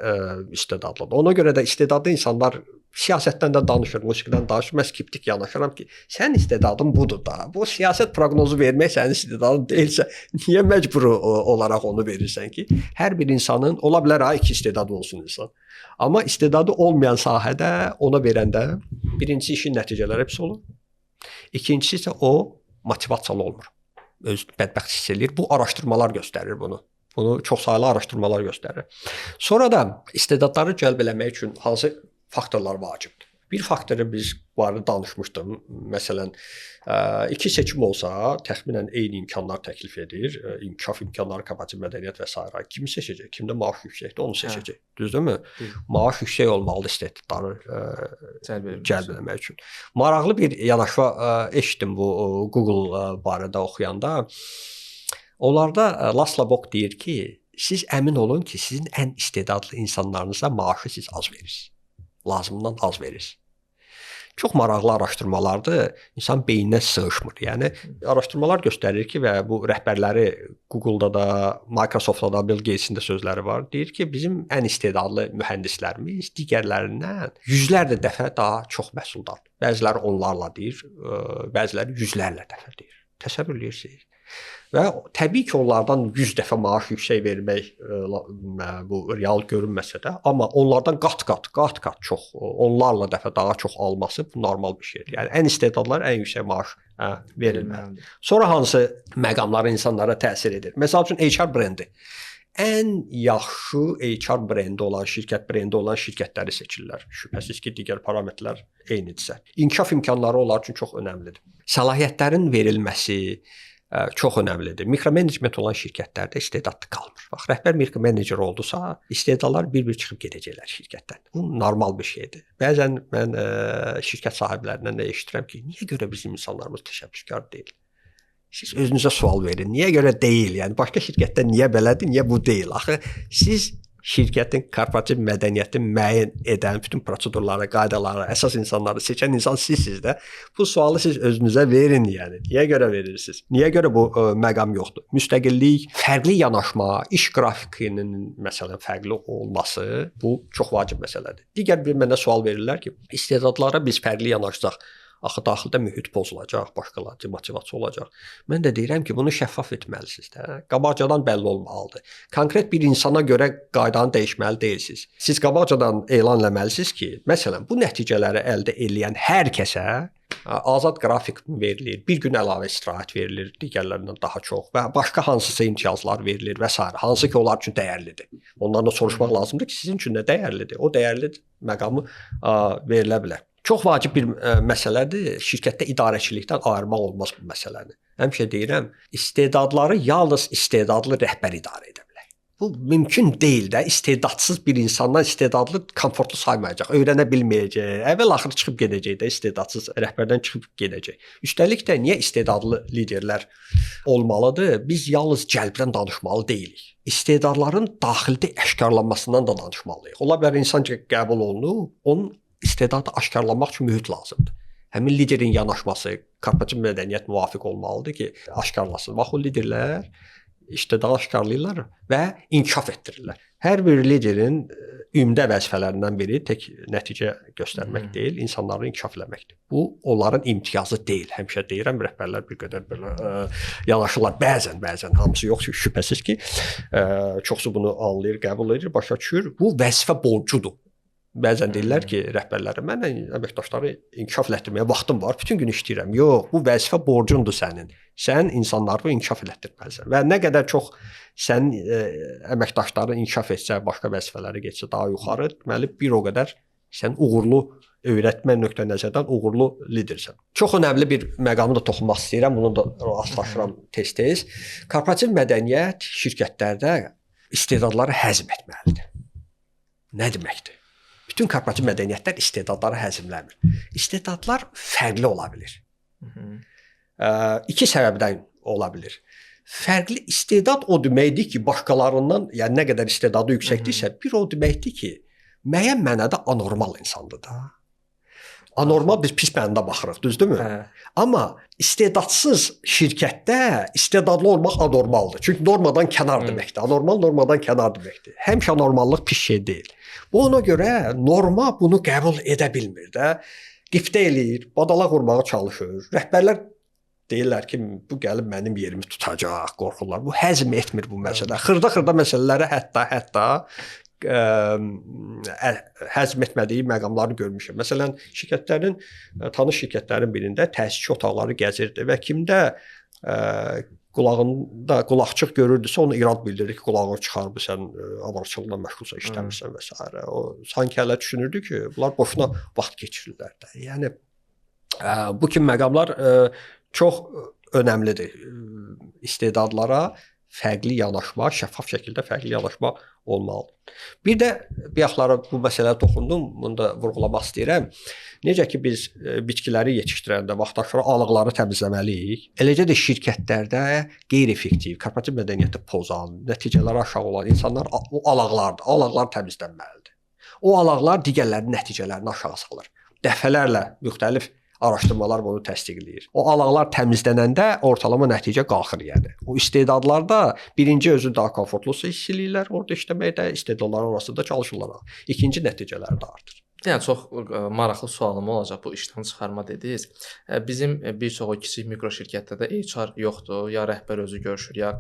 istedadlıdır. Ona görə də istedadlı insanlar siyasətdən də danışır, musiqidən danışır. Mən skeptik yanaşıram ki, sənin istedadın budur da. Bu siyasət proqnozu vermək sənin istedadın deyilsə, niyə məcbur olaraq onu verirsən ki? Hər bir insanın ola bilər iki istedadı olsun insan. Amma istedadı olmayan sahədə ona verəndə birincisi işin nəticələri pis olur. İkincisi isə o motivasiyalı olmur. Öz bədbəxt hiss edir. Bu araşdırmalar göstərir bunu. Bunu çoxsaylı araşdırmalar göstərir. Sonra da istedadları cəlb eləmək üçün hansı faktorlar vacibdir? Bir faktoru biz barədə danışmışdım. Məsələn, iki seçim olsa, təxminən eyni imkanlar təklif edir. İnkişaf imkanları, kapasitet, mədəniyyət və s. Kimi seçəcək? Kimdə maaş yüksəkdir, onu seçəcək. Düzdürmü? Maaş yüksək olmalıdır istedadları cəlb etmək üçün. Maraqlı bir yanaşma eşitdim bu Google barədə oxuyanda. Onlarda Laszlo Bock deyir ki, siz əmin olun ki, sizin ən istedadlı insanlarınıza maaşı siz az verirsiniz. Lazımdan az verirsiniz. Çox maraqlı araşdırmalardır. İnsan beyninə sığışmır. Yəni araşdırmalar göstərir ki, və bu rəhbərləri Google-da da, Microsoft-da da, Bill Gates-in də sözləri var. Deyir ki, bizim ən istedadlı mühəndislərimiz digərlərindən yüzlərlə dəfə daha çox məhsuldar. Bəziləri onlarla deyir, bəziləri yüzlərlə dəfə deyir. Təsəvvür edirsiniz? Və təbii ki, onlardan 100 dəfə maaş yüksək vermək bu real görünməsə də, amma onlardan qat-qat çox, onlarla dəfə daha çox alması bu normal bir şeydir. Yəni ən istedadlılar ən yüksək maaş verilməlidir. Sonra hansı məqamlar insanlara təsir edir? Məsəl üçün HR brendi. Ən yaxşı HR brendi olan, şirkət brendi olan şirkətləri seçirlər. Şübhəsiz ki, digər parametrlər eynidirsə. İnkişaf imkanları onlar üçün çox önəmlidir. Səlahiyyətlərin verilməsi çox önəmlidir. Mikromenecment olan şirkətlərdə istedadlı qalmır. Bax, rəhbər mikromenecer oldusa, istedadlar bir-bir çıxıb gedəcəklər şirkətdən. Bu normal bir şeydir. Bəzən mən şirkət sahiblərindən də eşidirəm ki, niyə görə bizim insanlarımız təşəbbüskar deyil? Siz özünüzə sual verin. Niyə görə deyil? Yəni başqa şirkətdə niyə belədir, niyə bu deyil? Axı siz şirkətin korporativ mədəniyyətini müəyyən edən bütün prosedurları, qaydaları, əsas insanları seçən insan sizsiniz də. Bu sualı siz özünüzə verin, yəni. Niyə görə verirsiniz? Niyə görə bu məqam yoxdur? Müstəqillik, fərqli yanaşma, iş qrafikinin məsələn fərqli olması bu çox vacib məsələdir. Digər bir mənə sual verirlər ki, istedadlara biz fərqli yanaşsaq, axı daxildə mühit pozulacaq, başqaları motivasiya olacaq. Mən də deyirəm ki, bunu şəffaf etməlisiniz də. Qabaqcadan bəlli olmalıdır. Konkret bir insana görə qaydanı dəyişməli deyilsiniz. Siz qabaqcadan elan etməlisiniz ki, məsələn, bu nəticələri əldə edən hər kəsə azad qrafik verilir, bir gün əlavə istirahət verilir, digərlərindən daha çox və başqa hansısa imtiyazlar verilir və s. Hansı ki, onlar üçün dəyərlidir. Ondan da soruşmaq lazımdır ki, sizin üçün nə dəyərlidir? O dəyərli məqamı verilə bilər. Çox vacib bir məsələdir, şirkətdə idarəçilikdən ayırmaq olmaz bu məsələni. Həmişə deyirəm, istedadları yalnız istedadlı rəhbər idarə edə bilər. Bu mümkün deyil də, istedadsız bir insandan istedadlı komfortlu saymayacaq, öyrənə bilməyəcək, əvvəl-axır çıxıb gedəcək də, istedadsız rəhbərdən çıxıb gedəcək. Üstəlik də niyə istedadlı liderlər olmalıdır? Biz yalnız cəlbdən danışmalı deyilik. İstedadların daxildə aşkarlanmasından da danışmalıyıq. Ola bilər insan qəbul olunur, onun istedadı aşkarlanmaq üçün mühit lazımdır. Həmin liderin yanaşması, korporativ mədəniyyət müvafiq olmalıdır ki, aşkarlasın. Bax, o liderlər istedadı aşkarlayırlar və inkişaf etdirirlər. Hər bir liderin ümdə vəzifələrindən biri tək nəticə göstərmək deyil, insanları inkişaf eləməkdir. Bu, onların imtiyazı deyil. Həmişə deyirəm, rəhbərlər bir qədər belə yanaşırlar. Bəzən, hamısı yox, şübhəsiz ki, çoxsu bunu anlayır, qəbul edir, başa düşür. Bu vəzifə borcudur. Bəzən deyirlər ki, rəhbərlərə, mən əməkdaşları inkişaf elətdirməyə vaxtım var, bütün gün işləyirəm. Yox, bu vəzifə borcundur sənin. Sən insanları inkişaf elətdirməlisən. Və nə qədər çox sənin əməkdaşları inkişaf etsə, başqa vəzifələrə getsə daha yuxarı, deməli bir o qədər sən uğurlu öyrətmə nöqteyi-nəzərdən uğurlu lidersən. Çox önəmli bir məqamı da toxunmaq istəyirəm, bunu da rastlaşıram tez-tez. Korporativ mədəniyyət şirkətlərdə istedadları həzm etməlidir. Nə deməkdir? Bütün korporativ mədəniyyətlər istedadları həzmləmir. İstedadlar fərqli ola bilər. İki səbəbdən ola bilər. Fərqli istedad o deməkdir ki, başqalarından, yəni nə qədər istedadı yüksəkdirsə, bir o deməkdir ki, müəyyən mənada anormal insandır da. Anormal biz pis mənada baxırıq, düzdürmü? Amma istedadsız şirkətdə istedadlı olmaq anormaldır. Çünki normadan kənar deməkdir. Anormal normadan kənar deməkdir. Həmişə normallıq pis şey deyil. Bu ona görə norma bunu qəbul edə bilmir də. Qibtə eləyir, badala qurmağa çalışır. Rəhbərlər deyirlər ki, bu gəlib mənim yerimi tutacaq, qorxurlar. Bu həzm etmir bu məsələ. Xırda-xırda məsələlərə hətta həzm etmədiyi məqamları görmüşəm. Məsələn, tanış şirkətlərin birində təsisçi otaqları gəzirdi və kimdə qulağında qulaqçıq görürdüsə onu irad bildirir ki, qulağını çıxarmısan, avarçılıqla məşğulsan, işləmirsən və s. O sanki hələ düşünürdü ki, bunlar boşuna vaxt keçirirlər də. Yəni bu kimi məqamlar çox önəmlidir. İstedadlara fərqli yanaşma, şəffaf şəkildə fərqli yanaşma olmalıdır. Bir də bayaqlara bu məsələyə toxundum, bunu da vurğulamaq istəyirəm. Necə ki biz bitkiləri yetişdirəndə vaxtaşırı alıqları təmizləməliyik, eləcə də şirkətlərdə qeyri-effektiv, korporativ mədəniyyəti pozan, nəticələri aşağı olan insanlar o alaqlardır. Alaqlar təmizlənməlidir. O alaqlar digərlərinin nəticələrini aşağı salır. Dəfələrlə müxtəlif araşdırmalar bunu təsdiqləyir. O alaqlar təmizlənəndə ortalama nəticə qalxır yəni. O istedadlarda birinci özü daha komfortlu hiss eləyirlər, orada işləməkdə istedadlar arasında çalışırlar. İkinci nəticələr də artır. Yəni çox maraqlı sualım olacaq bu işdən çıxarma dediniz. Bizim bir çox kiçik mikro şirkətlərdə HR yoxdur, ya rəhbər özü görüşür, ya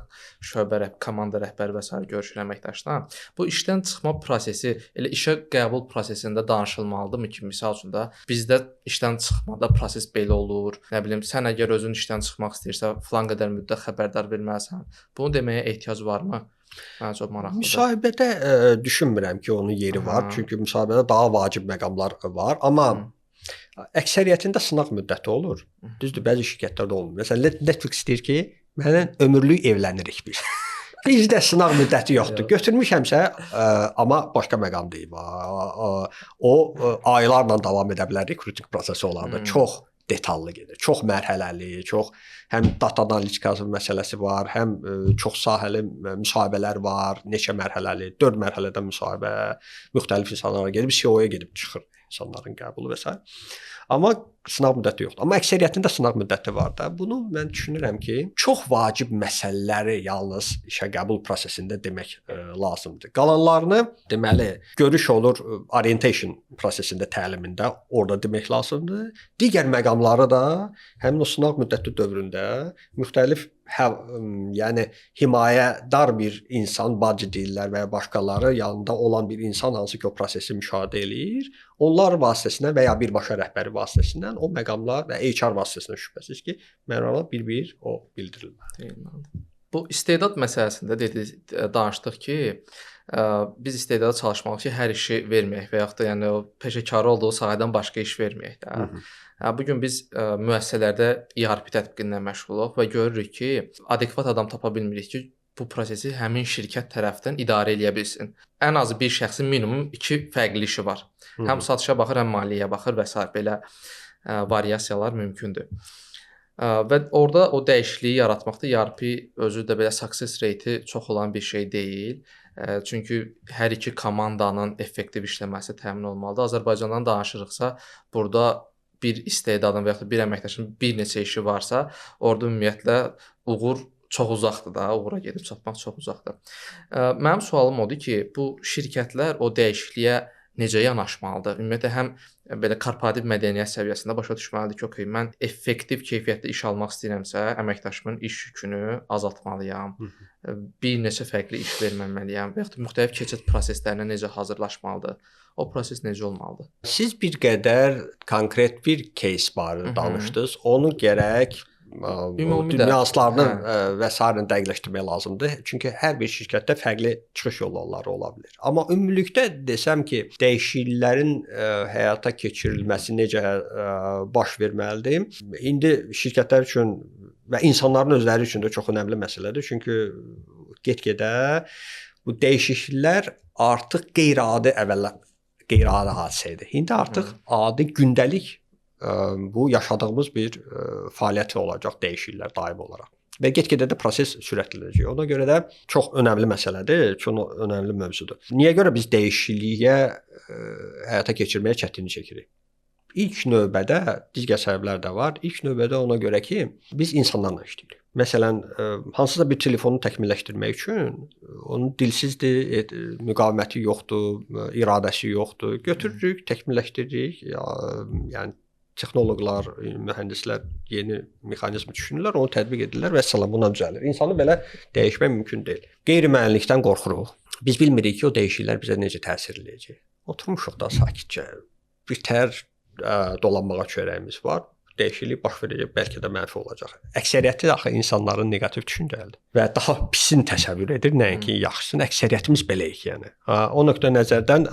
şöbə komanda rəhbəri və s. görüşür əməkdaşla. Bu işdən çıxma prosesi elə işə qəbul prosesində danışılmalıdırmı ki, məsəl üçün də bizdə işdən çıxmada proses belə olur. Nə bilim, sən əgər özün işdən çıxmaq istəyirsə, filan qədər müddət xəbərdar verməlisən. Bunu deməyə ehtiyac varmı? Mənə çox maraqlıdır. Müsahibədə düşünmürəm ki, onun yeri var. Çünki müsahibədə daha vacib məqamlar var, amma əksəriyyətində sınaq müddəti olur. Düzdür, bəzi şirkətlərdə olmur. Məsələn, Netflix deyir ki, mənə ömürlük evlənirik biz. Bizdə sınaq müddəti yoxdur. Götürmüşəmsə, amma başqa məqam deyim. O aylarla davam edə bilər, rekruting prosesi olanda. Çox detallı gedir. Çox mərhələli, çox həm data analitikası məsələsi var, həm çox sahəli müsahibələr var, neçə mərhələli, 4 mərhələdə müsahibə, müxtəlif insanlara gedib CEO-ya gedib çıxır insanların qəbulu və s. Amma sınaq müddəti yoxdur. Amma əksəriyyətində sınaq müddəti var da. Bunu mən düşünürəm ki, çox vacib məsələləri yalnız işə qəbul prosesində demək lazımdır. Qalanlarını deməli, görüş olur orientation prosesində, təlimində orada demək lazımdır. Digər məqamları da həmin o sınaq müddəti dövründə müxtəlif yəni himayədar bir insan, bacı deyirlər və ya başqaları yanında olan bir insan hansı ki o prosesi müşahidə eləyir, onlar vasitəsilə və ya birbaşa rəhbəri vasitəsilə o məqamlar və HR vasitəsilə şübhəsiz ki, məqamlar bir-bir o bildirilməlidir. Bu istedad məsələsində danışdıq ki, biz istedada çalışmalıyıq ki, hər işi verməyək və yaxud da yəni o peşəkarı olduğu sahədən başqa iş verməyək də. Bu gün biz müəssisələrdə ERP tətbiqindən məşğuluq və görürük ki, adekvat adam tapa bilmirik ki, bu prosesi həmin şirkət tərəfindən idarə edə bilsin. Ən azı bir şəxsin minimum 2 fərqli işi var. Həm satışa baxır, həm maliyyəyə baxır və s. belə variasiyalar mümkündür. Və orada o dəyişikliyi yaratmaqda ERP özü də belə success rate çox olan bir şey deyil. Çünki hər iki komandanın effektiv işləməsi təmin olmalıdır. Azərbaycandan danışırıqsa, burada bir istedadın və yaxud da bir əməkdaşın bir neçə işi varsa, orada ümumiyyətlə uğur çox uzaqdır da, uğura gedib çatmaq çox uzaqdır. Mənim sualım odur ki, bu şirkətlər o dəyişikliyə necə yanaşmalıdır? Ümumiyyətlə həm belə korporativ mədəniyyət səviyyəsində başa düşməlidir ki, okay, mən effektiv keyfiyyətli iş almaq istəyirəmsə, əməkdaşımın iş yükünü azaltmalıyam. Bir neçə fərqli iş verməliyəm və yaxud da müxtəlif keçid proseslərinə necə hazırlaşmalıdır? O proses necə olmalıdır? Siz bir qədər konkret bir case barədə danışdınız. Onu gərək nüanslarını və s. dəqiqləşdirmək lazımdır. Çünki hər bir şirkətdə fərqli çıxış yolları ola bilər. Amma ümumilikdə desəm ki, dəyişikliklərin həyata keçirilməsi necə baş verməlidir? İndi şirkətlər üçün və insanların özləri üçün də çox önəmli məsələdir. Çünki get-gedə Bu dəyişikliklər artıq qeyri-adi əvvəllər qeyri-adi hadisə idi. İndi artıq adi gündəlik bu yaşadığımız bir fəaliyyət olacaq dəyişikliklər daim olaraq. Və get-gedə də proses sürətlənəcək. Ona görə də çox önəmli məsələdir, çox önəmli mövzudur. Niyə görə biz dəyişikliyə həyata keçirməyə çətinlik çəkirik? İlk növbədə digər səbəblər də var. İlk növbədə ona görə ki, biz insanlarla işləyirik. Məsələn, hansısa bir telefonu təkmilləşdirmək üçün onun dilsizdir, müqaviməti yoxdur, iradəsi yoxdur. Götürürük, təkmilləşdiririk. Yəni texnoloqlar, mühəndislər yeni mexanizm düşünürlər, onu tətbiq edirlər və salam buna düzəlir. İnsanı belə dəyişmək mümkün deyil. Qeyri-müəyyənlikdən qorxuruq. Biz bilmirik ki, o dəyişikliklər bizə necə təsir eləyəcək. Oturmuşuq da sakitcə. Birtəhər dolanmağa çörəyimiz var. Dəyişiklik baş verəcək, bəlkə də mənfi olacaq. Əksəriyyəti axı insanların neqativ düşüncəlidir və daha pisini təsəvvür edir, nəinki yaxşısını. Əksəriyyətimiz beləyik, yəni. O nöqtə nəzərdən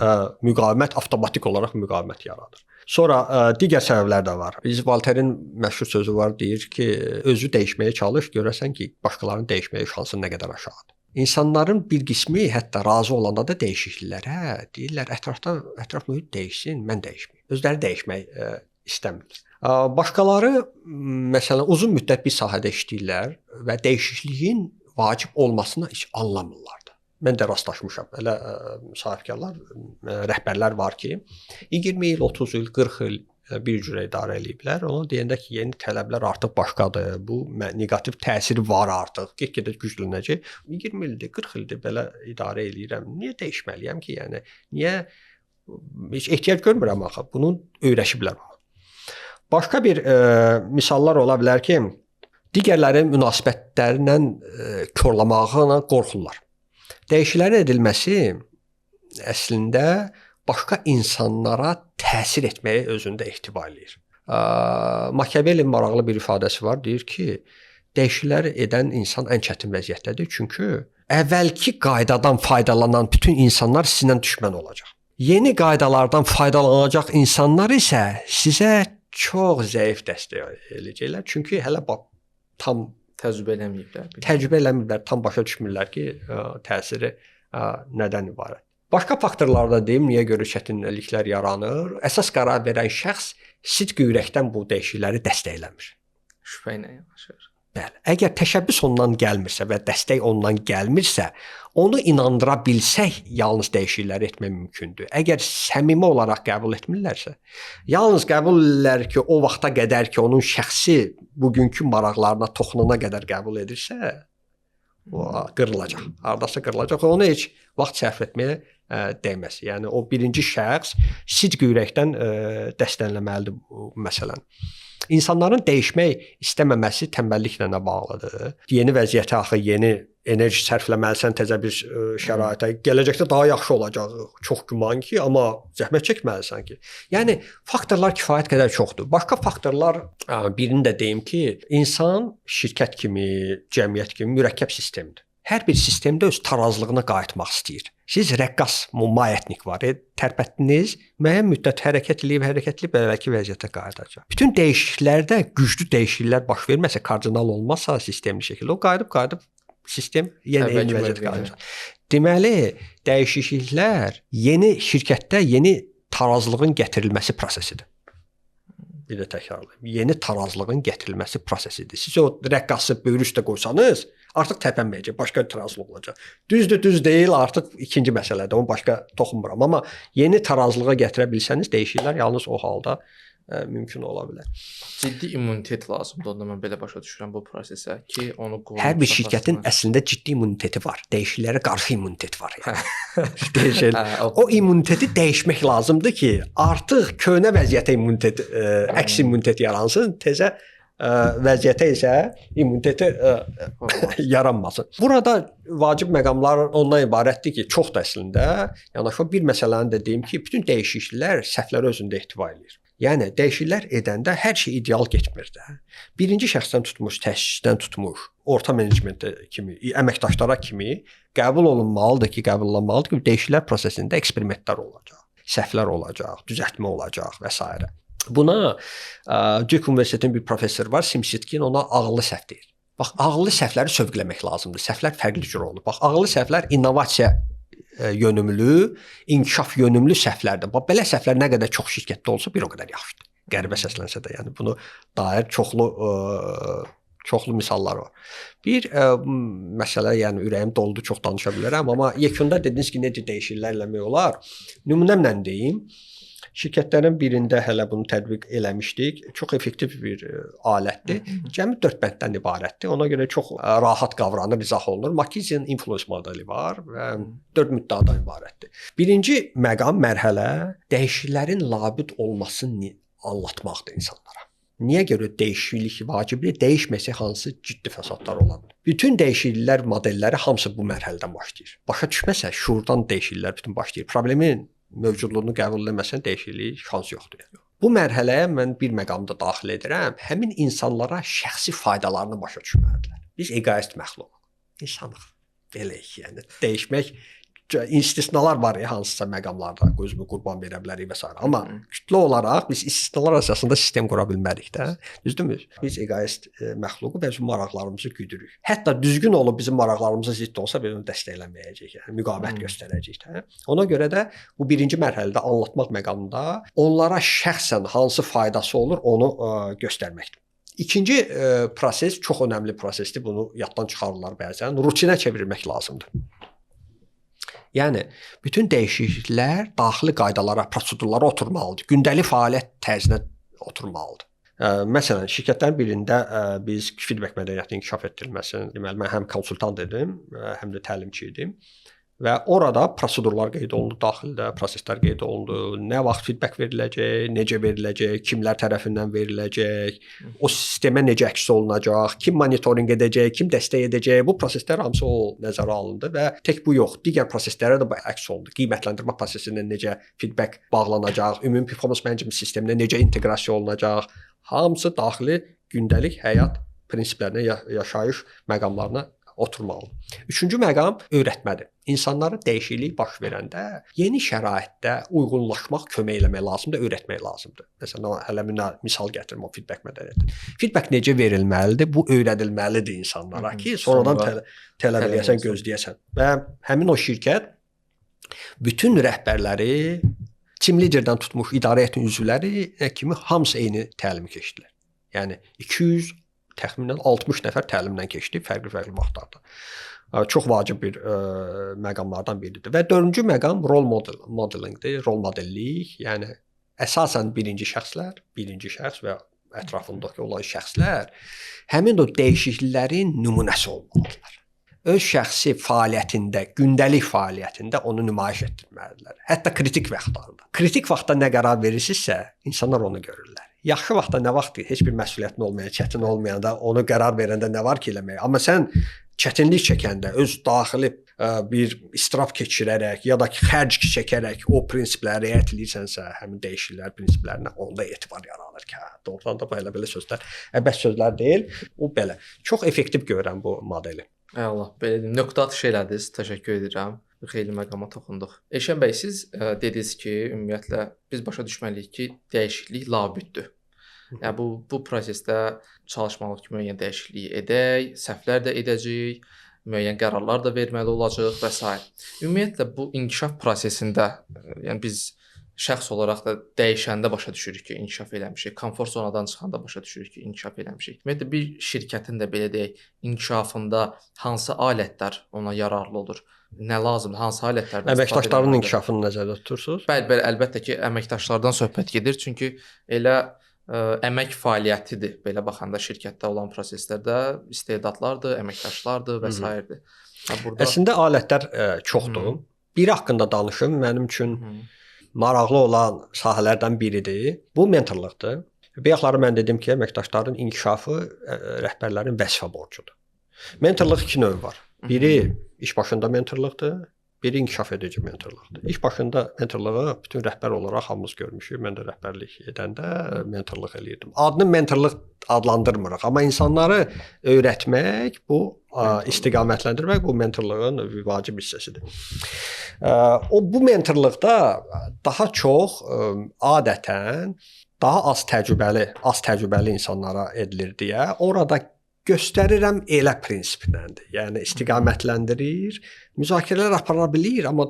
müqavimət avtomatik olaraq müqavimət yaradır. Sonra digər səbəblər də var. Biz Voltaire'in məşhur sözü var, deyir ki, özü dəyişməyə çalış, görəsən ki, başqalarının dəyişməyə şansı nə qədər aşağıdır. İnsanların bir qismi hətta razı olanda da dəyişikliklərə deyirlər, ətraf mühit dəyişsin, mən dəyişməyim. Özləri dəyişmək istəmirlər. Başqaları məsələn uzun müddət bir sahədə işləyirlər və dəyişikliyin vacib olmasını heç anlamırlar da. Mən də rastlaşmışam. Elə sahibkarlar, rəhbərlər var ki, 20 il, 30 il, 40 il bir cürə idarə eləyiblər. Ona deyəndə ki, yeni tələblər artıq başqadır. Bu neqativ təsiri var artıq. Get-gedə güclənəcək. 20 ildir, 40 ildir belə idarə eləyirəm. Niyə dəyişməliyəm ki? Yəni niyə heç ehtiyac görmürəm axı. Bunu öyrəşiblər. Başqa bir misallar ola bilər ki, digərlərin münasibətlərindən korlamaqla qorxurlar. Dəyişikliklərin edilməsi əslində başqa insanlara təsir etməyə özündə ehtiva eləyir. Machiavellinin maraqlı bir ifadəsi var, deyir ki, dəyişiklikləri edən insan ən çətin vəziyyətdədir, çünki əvvəlki qaydadan faydalanan bütün insanlar sizinlə düşmən olacaq. Yeni qaydalardan faydalanacaq insanlar isə sizə çox zəif dəstək eləyəcəklər, çünki hələ tam təcrübə eləməyiblər, tam başa düşmürlər ki, təsiri nədən ibarət. Başqa faktorlar da deyim, niyə görə çətinliklər yaranır? Əsas qərar verən şəxs sidq ürəkdən bu dəyişiklikləri dəstəkləmir. Şübhə ilə yanaşır. Bəli. Əgər təşəbbüs ondan gəlmirsə və dəstək ondan gəlmirsə, onu inandıra bilsək, yalnız dəyişiklikləri etmək mümkündür. Əgər səmimi olaraq qəbul etmirlərsə, yalnız qəbul edirlər ki, o vaxta qədər ki, onun şəxsi bugünkü maraqlarına toxunana qədər qəbul edirsə, o qırılacaq. Hardasa qırılacaq. Onu heç vaxt sərf etməyə dəyməz. Yəni o birinci şəxs sidq ürəkdən dəstəkləməlidir bu məsələn. İnsanların dəyişmək istəməməsi tənbəlliklə də bağlıdır. Yeni vəziyyətə axı yeni enerji sərfləməlisən təzə bir şəraitə. Gələcəkdə daha yaxşı olacaq. Çox güman ki, amma zəhmət çəkməlisən ki. Yəni faktorlar kifayət qədər çoxdur. Başqa faktorlar birini də deyim ki, insan şirkət kimi, cəmiyyət kimi mürəkkəb sistemdir. Hər bir sistemdə öz tarazlığına qayıtmaq istəyir. Siz rəqqas, mayyətnik var, tərpətdiniz, müəyyən müddət hərəkət eləyib əvvəlki vəziyyətə qayıdacaq. Bütün dəyişikliklərdə güclü dəyişikliklər baş verməsə, kardinal olmazsa sistemli şəkildə o qayıdıb sistem yeni vəziyyətə qayıdacaq. Deməli, dəyişikliklər yeni şirkətdə yeni tarazlığın gətirilməsi prosesidir. Bir də təkrarlayım. Yeni tarazlığın gətirilməsi prosesidir. Siz o rəqqası böyür üstə qoysanız, artıq təpənməyəcək, başqa tarazlıq olacaq. Düzdür, düz deyil, artıq ikinci məsələdir. Onu başqa toxunmuram, amma yeni tarazlığa gətirə bilsəniz, dəyişikliklər yalnız o halda mümkün ola bilər. Ciddi immunitet lazımdır. Onda mən belə başa düşürəm bu prosesə ki, onu qoruyub. Hər bir şirkətin əslində ciddi immuniteti var. Dəyişikliklərə qarşı immunitet var. Yəni. O immuniteti dəyişmək lazımdır ki, artıq köhnə vəziyyətə immunitet, əks immunitet yaransın, təzə vəziyyətə isə immuniteti yaranmasın. Burada vacib məqamlar ondan ibarətdir ki, çoxdur əslində. Yəni bir məsələni də deyim ki, bütün dəyişikliklər səhvləri özündə ehtiva edir. Yəni dəyişikliklər edəndə hər şey ideal getmir də. Birinci şəxsdən tutmuş, təşkiçdən tutmuş, orta menecmentə kimi, əməkdaşlara kimi qəbul olunmalıdır ki, dəyişikliklər prosesində eksperimentlər olacaq, səhvlər olacaq, düzəltmə olacaq və s. Buna Duke Universitetinin bir professoru var, Simsitkin, ona ağıllı səhv deyir. Bax, ağıllı səhvləri sövqləmək lazımdır. Səhvlər fərqli cür olur. Bax, ağıllı səhvlər innovasiya yönümlü, inkişaf yönümlü səhvlərdir. Bax, belə səhvlər nə qədər çox şirkətdə olsa, bir o qədər yaxşıdır. Qəribə səslənsə də, yəni bunu dair çoxlu misallar var. Bir məsələ, yəni ürəyim doldu, çox danışa bilərəm, amma yekunda dediniz ki, necə dəyişikliklər eləmək olar? Nümunəmlə deyim. Şirkətlərin birində hələ bunu tətbiq eləmişdik. Çox effektiv bir alətdir. Cəmi 4 bənddən ibarətdir. Ona görə çox rahat qavranır, izah olunur. McKinsey-nin influence modeli var və 4 müddəadan ibarətdir. Birinci məqam, mərhələ dəyişikliklərin labüd olmasını anlatmaqdır insanlara. Niyə görə dəyişiklik vacibdir? Dəyişməsə hansı ciddi fəsadlar ola bilər? Bütün dəyişikliklər modelləri hamısı bu mərhələdən başlayır. Başa düşməsə, şuurdan dəyişikliklər bütün başlayır. Problemin mövcudluğunu qəbul etməsən dəyişiklik şans yoxdur. Bu mərhələyə mən bir məqamda daxil edirəm. Həmin insanlara şəxsi faydalarını başa düşməlidirlər. Biz egoist məxluq. İnsanıq. Beləyik, yəni dəyişmək istisnalar var hansısa məqamlarda, özümü qurban verə bilərik və s. Amma kütlə olaraq biz istisnalar əsasında sistem qura bilmərik də. Düzdürmü? Biz egoist məxluqu və bizim maraqlarımızı güdürük. Hətta düzgün olub bizim maraqlarımıza zidd olsa biz onu dəstəklənməyəcəyik, yəni müqavimət göstərəcəyik də. Ona görə də bu birinci mərhələdə anlatmaq məqamında onlara şəxsən hansı faydası olur, onu göstərməkdir. İkinci proses çox önəmli prosesdir. Bunu yaddan çıxarırlar bəzən. Rutinə çevirmək lazımdır. Yəni bütün dəyişikliklər daxili qaydalara, prosedurlara oturmalıdır. Gündəlik fəaliyyət tərzinə oturmalıdır. Məsələn, şirkətlərin birində biz feedback mədəniyyətinin inkişaf etdirilməsini, deməli mən həm konsultant idim, həm də təlimçi idim. Və orada prosedurlar qeyd olundu, daxildə proseslər qeyd olundu. Nə vaxt feedback veriləcək, necə veriləcək, kimlər tərəfindən veriləcək, o sistemə necə əks olunacaq, kim monitorinq edəcək, kim dəstək edəcək. Bu proseslər hamısı o nəzərə alındı və tək bu yox, digər proseslərə də əks olundu. Qiymətləndirmə prosesində necə feedback bağlanacaq, ümumi performance management sisteminə necə inteqrasiya olunacaq. Hamısı daxili gündəlik həyat prinsiplərinə, yaşayış məqamlarına oturmalıdır. Üçüncü məqam öyrətmədir. İnsanlara dəyişiklik baş verəndə yeni şəraitdə uyğunlaşmaq, kömək eləmək lazımdır, öyrətmək lazımdır. Məsələn, hələ misal gətirim o feedback mədəniyyəti. Feedback necə verilməlidir? Bu öyrədilməlidir insanlara ki, sonradan tələb eləyəsən, gözləyəsən. Və həmin o şirkət bütün rəhbərləri, team liderdən tutmuş idarə heyətinin üzvləri kimi hamısı eyni təlimi keçdilər. Yəni 200 təxminən 60 nəfər təlimdən keçdi fərqli vaxtlarda. Çox vacib bir məqamlardan biridir. Və dördüncü məqam rol modelingdir, rol modellik. Yəni əsasən birinci şəxs və ətrafındakı olan şəxslər həmin o dəyişikliklərin nümunəsi olmalıdırlar. Öz şəxsi fəaliyyətində, gündəlik fəaliyyətində onu nümayiş etdirməlidirlər. Hətta kritik vaxtlarda. Kritik vaxtda nə qərar verirsinizsə, insanlar onu görürlər. Yaxşı vaxtda nə vaxtdır, heç bir məsuliyyətin olmayan, çətin olmayanda, onu qərar verəndə nə var ki eləmək. Amma sən çətinlik çəkəndə, öz daxili bir istiraf keçirərək ya da ki, xərc çəkərək o prinsiplərə riayət edirsənsə, həmin dəyişikliklər prinsiplərinə onda etibar yaranır ki, doğrudan da belə sözlər əbəs sözlər deyil. O belə. Çox effektiv görürəm bu modeli. Allah, belə deyim. Nöqtə atışı elədiniz. Təşəkkür edirəm. Xeyli məqama toxunduq. Eşən bəy, siz dediniz ki, ümumiyyətlə biz başa düşməliyik ki, dəyişiklik labüddür. Yəni bu prosesdə çalışmalıyıq ki, müəyyən dəyişiklik edək, səhvlər də edəcəyik, müəyyən qərarlar da verməli olacağıq və s. Ümumiyyətlə bu inkişaf prosesində, yəni biz şəxs olaraq da dəyişəndə başa düşürük ki, inkişaf eləmişik. Komfort zonadan çıxanda başa düşürük ki, inkişaf eləmişik. Ümumiyyətlə bir şirkətin də belə deyək, inkişafında hansı alətlər ona yararlı olur? Nə lazımdır? Hansı alətlərdən istifadə əməkdaşların inkişafını nəzərdə tutursunuz? Bəli, əlbəttə ki, əməkdaşlardan söhbət gedir. Çünki elə əmək fəaliyyətidir. Belə baxanda şirkətdə olan proseslərdə istedadlardır, əməkdaşlardır və s. Burada əslində alətlər çoxdur. Biri haqqında danışım, mənim üçün maraqlı olan sahələrdən biridir. Bu mentorluqdur. Bayaqları mən dedim ki, əməkdaşların inkişafı rəhbərlərin vəzifə borcudur. Mentorluq iki növ var. Biri iş başında mentorluqdur, biri inkişaf edici mentorluqdur. İş başında mentorluğu bütün rəhbər olaraq hamımız görmüşük. Mən də rəhbərlik edəndə mentorluq eləyirdim. Adını mentorluq adlandırmırıq, amma insanları öyrətmək, bu istiqamətləndirmək bu mentorluğun vacib hissəsidir. Bu mentorluqda daha çox adətən daha az təcrübəli insanlara edilir deyə orada göstərirəm elə prinsiplədir. Yəni istiqamətləndirir, müzakirələr apara bilir, amma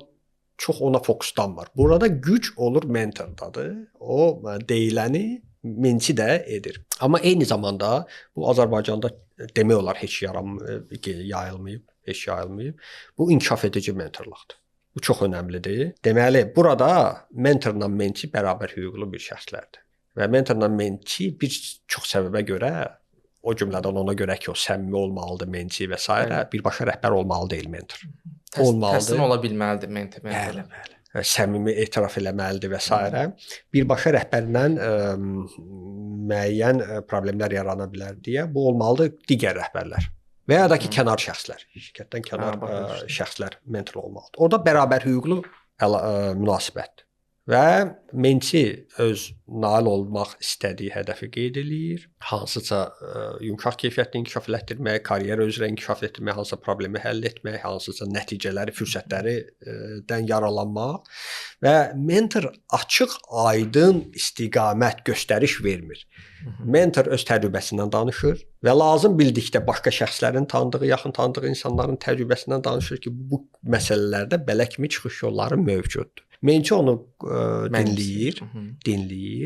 çox ona fokuslanmır. Burada güc olur mentordadır. O deyiləni mençi də edir. Amma eyni zamanda bu Azərbaycanda demək olar heç yayılmayıb, heç yayılmayıb. Bu inkişaf edici mentorluqdur. Bu çox önəmlidir. Deməli, burada mentorla mençi bərabər hüquqlu bir şəxslərdir. Və mentorla mençi bir çox səbəbə görə, o cümlədən ona görə ki, o səmimi olmalıdır mençi və s. birbaşa rəhbər olmalı deyil mentor. Təslim ola bilməlidir mentor. Bəli. Səmimi etiraf eləməlidir və s. Birbaşa rəhbərlə müəyyən problemlər yarana bilər deyə bu olmalıdır digər rəhbərlər və ya da ki kənar şəxslər, şirkətdən kənar şəxslər mentor olmalıdır. Orada bərabər hüquqlu münasibətdir. Və mençi öz nail olmaq istədiyi hədəfi qeyd eləyir. Hansısa yumşaq keyfiyyətli inkişaf etdirmək, karyera üzrə inkişaf etdirmək, hansısa problemi həll etmək, hansısa nəticələri, fürsətlərdən yararlanmaq və mentor açıq, aydın istiqamət, göstəriş vermir. Mentor öz təcrübəsindən danışır və lazım bildikdə başqa şəxslərin tanıdığı, yaxın tanıdığı insanların təcrübəsindən danışır ki, bu məsələlərdə belə kimi çıxış yolları mövcuddur. Mençi onu dinləyir.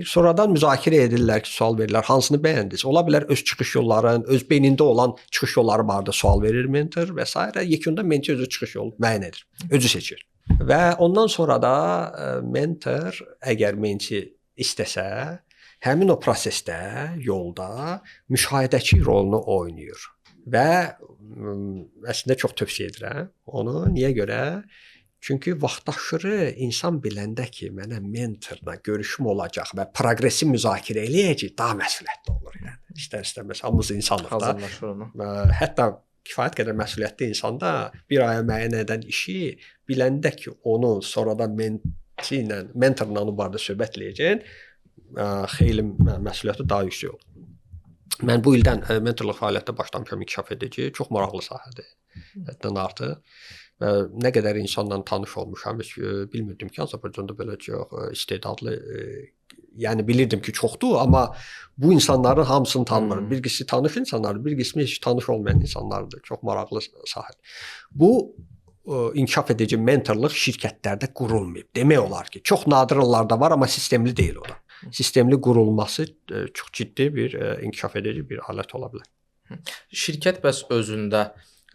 Sonradan müzakirə edirlər ki, sual verirlər, hansını bəyəndiniz? Ola bilər öz çıxış yolların, öz beynində olan çıxış yolları barədə sual verir mentor və s. Yekunda mençi özü çıxış yolu müəyyən edir, özü seçir. Və ondan sonra da mentor əgər mençi istəsə, həmin o prosesdə, yolda müşahidəçi rolunu oynayır. Və əslində çox tövsiyə edirəm onu. Niyə görə? Çünki vaxtaşırı insan biləndə ki, mənə mentorla görüşüm olacaq və proqresi müzakirə eləyəcək, daha məsuliyyətli olur. Yəni istər-istəməz hamımız insanıq da. Hətta kifayət qədər məsuliyyətli insanda bir aya müəyyən edən işi biləndə ki, onu sonradan mentorla onu barədə söhbət eləyəcək, xeyli məsuliyyəti daha yüksək olur. Mən bu ildən mentorluq fəaliyyətdə başlamışam, inkişaf edici, çox maraqlı sahədir. Həddən artıq. Nə qədər insanla tanış olmuşam, heç bilmirdim ki, Azərbaycanda belə çox istedadlı, yəni bilirdim ki, çoxdur, amma bu insanların hamısını tanımıram. Bir qismi tanış insanlardır, bir qismi heç tanış olmayan insanlardır. Çox maraqlı sahədir. Bu inkişaf edici mentorluq şirkətlərdə qurulmayıb. Demək olar ki, çox nadir hallarda var, amma sistemli deyil o da. Sistemli qurulması çox ciddi bir inkişaf edici bir alət ola bilər. Şirkət bəs özündə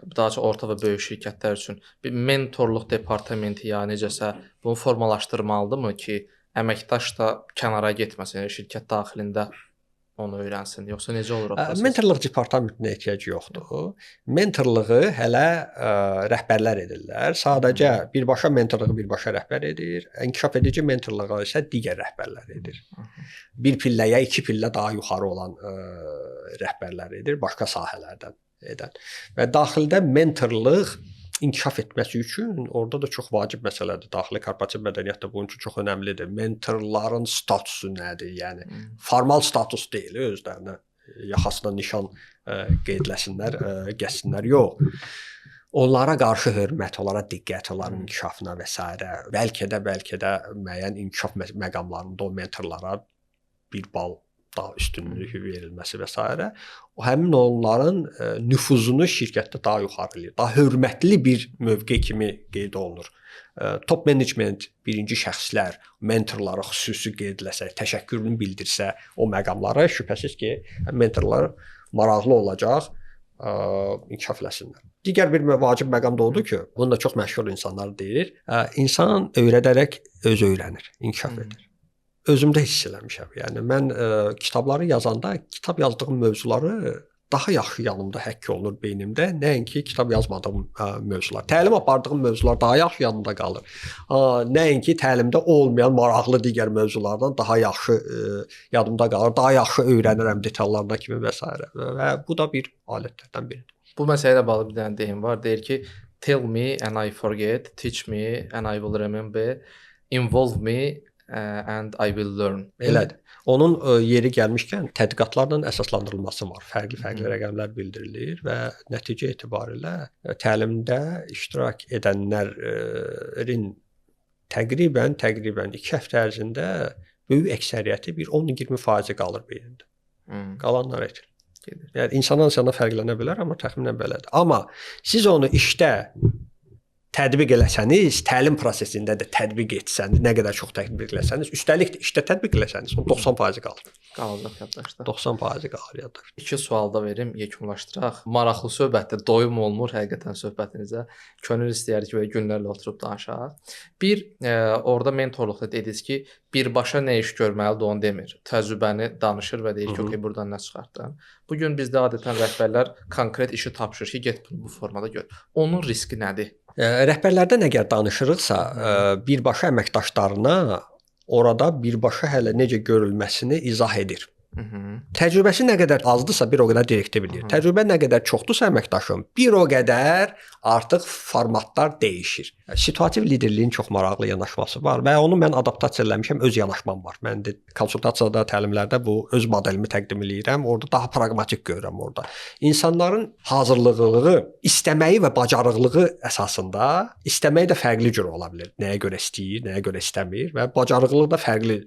daha çox orta və böyük şirkətlər üçün bir mentorluq departamenti ya necəsə bunu formalaşdırmalıdırmı ki, əməkdaş da kənara getməsin, şirkət daxilində onu öyrənsin, yoxsa necə olur o proses? Mentorluq departamentinə ehtiyac yoxdur. Mentorluğu hələ rəhbərlər edirlər. Sadəcə birbaşa mentorluğu birbaşa rəhbər edir. İnkişaf edici mentorluğu isə digər rəhbərlər edir. Bir pilləyə, iki pillə daha yuxarı olan rəhbərlər edir, başqa sahələrdən edən. Və daxildə mentorluq inkişaf etməsi üçün orada da çox vacib məsələdir. Daxili korporativ mədəniyyətdə bunun üçün çox önəmlidir. Mentorların statusu nədir? Yəni formal status deyil, özlərinə yaxasına nişan qeydləsinlər, gəzsinlər. Yox. Onlara qarşı hörmət, onlara diqqət, onların inkişafına və s. Bəlkə də müəyyən inkişaf məqamlarında o mentorlara bir bal daha üstünlük verilməsi və s. O həmin onların nüfuzunu şirkətdə daha yuxarı eləyir. Daha hörmətli bir mövqe kimi qeyd olunur. Top menecment, birinci şəxslər, mentorlara xüsusi qeydləsə, təşəkkürünü bildirsə o məqamlara şübhəsiz ki, mentorlar maraqlı olacaq, inkişaf eləsinlər. Digər bir vacib məqam da odur ki, bunu da çox məşhur insanlar deyir, insan öyrədərək öz öyrənir, inkişaf edir. Özümdə hiss eləmişəm. Yəni mən kitabları yazanda kitab yazdığım mövzuları daha yaxşı yanımda həkk olunur beynimdə, nəinki kitab yazmadığım mövzular. Təlim apardığım mövzular daha yaxşı yanımda qalır. Nəinki təlimdə olmayan maraqlı digər mövzulardan daha yaxşı yadımda qalır, daha yaxşı öyrənirəm detallarına kimi və s. Və bu da bir alətlərdən biridir. Bu məsələyə bağlı bir dənə deyim var. Deyir ki, tell me and I forget, teach me and I will remember, involve me and I will learn. Elədir. Onun yeri gəlmişkən tədqiqatlarla əsaslandırılması var. Fərqli rəqəmlər bildirilir və nəticə etibarilə təlimdə iştirak edənlərin təqribən 2 həftə ərzində böyük əksəriyyəti bir 10-20% qalır beynində. Qalanlar etir. gedir. Yəni insandan insana fərqlənə bilər, amma təxminən belədir. Amma siz onu işdə tətbiq eləsəniz, təlim prosesində də tətbiq etsəniz, nə qədər çox tətbiq eləsəniz, üstəlik də işdə tətbiq eləsəniz, o 90% qalır. Qalacaq yaddaşda. 90% qalır yaddaşda. 2 sual da verim, yekunlaşdıraq. Maraqlı söhbətdir, doyum olmur həqiqətən söhbətinizə. Könül istəyər ki, və günlərlə oturub danışaq. Bir, orada mentorluqda dediniz ki, birbaşa nə iş görməlidir onu demir. Təcrübəni danışır və deyir ki, okey, buradan nə çıxartdın. Bu gün bizdə adətən rəhbərlər konkret işi tapşırır ki, get bunu bu formada gör. Onun riski nədir? Rəhbərlərdən əgər danışırıqsa, birbaşa əməkdaşlarına orada birbaşa hələ necə görülməsini izah edir. Təcrübəsi nə qədər azdırsa, bir o qədər direktiv edir. Təcrübə nə qədər çoxdursa əməkdaşın, bir o qədər artıq formatlar dəyişir. Situativ liderliyin çox maraqlı yanaşması var və onu mən adaptasiya eləmişəm, öz yanaşmam var. Mən də konsultasiyada, təlimlərdə bu öz modelimi təqdim eləyirəm. Orada daha praqmatik görürəm orada. İnsanların hazırlığı, istəməyi və bacarıqlığı əsasında, istəməyi də fərqli cür ola bilər. Nəyə görə istəyir, nəyə görə istəmir və bacarıqlığı da fərqli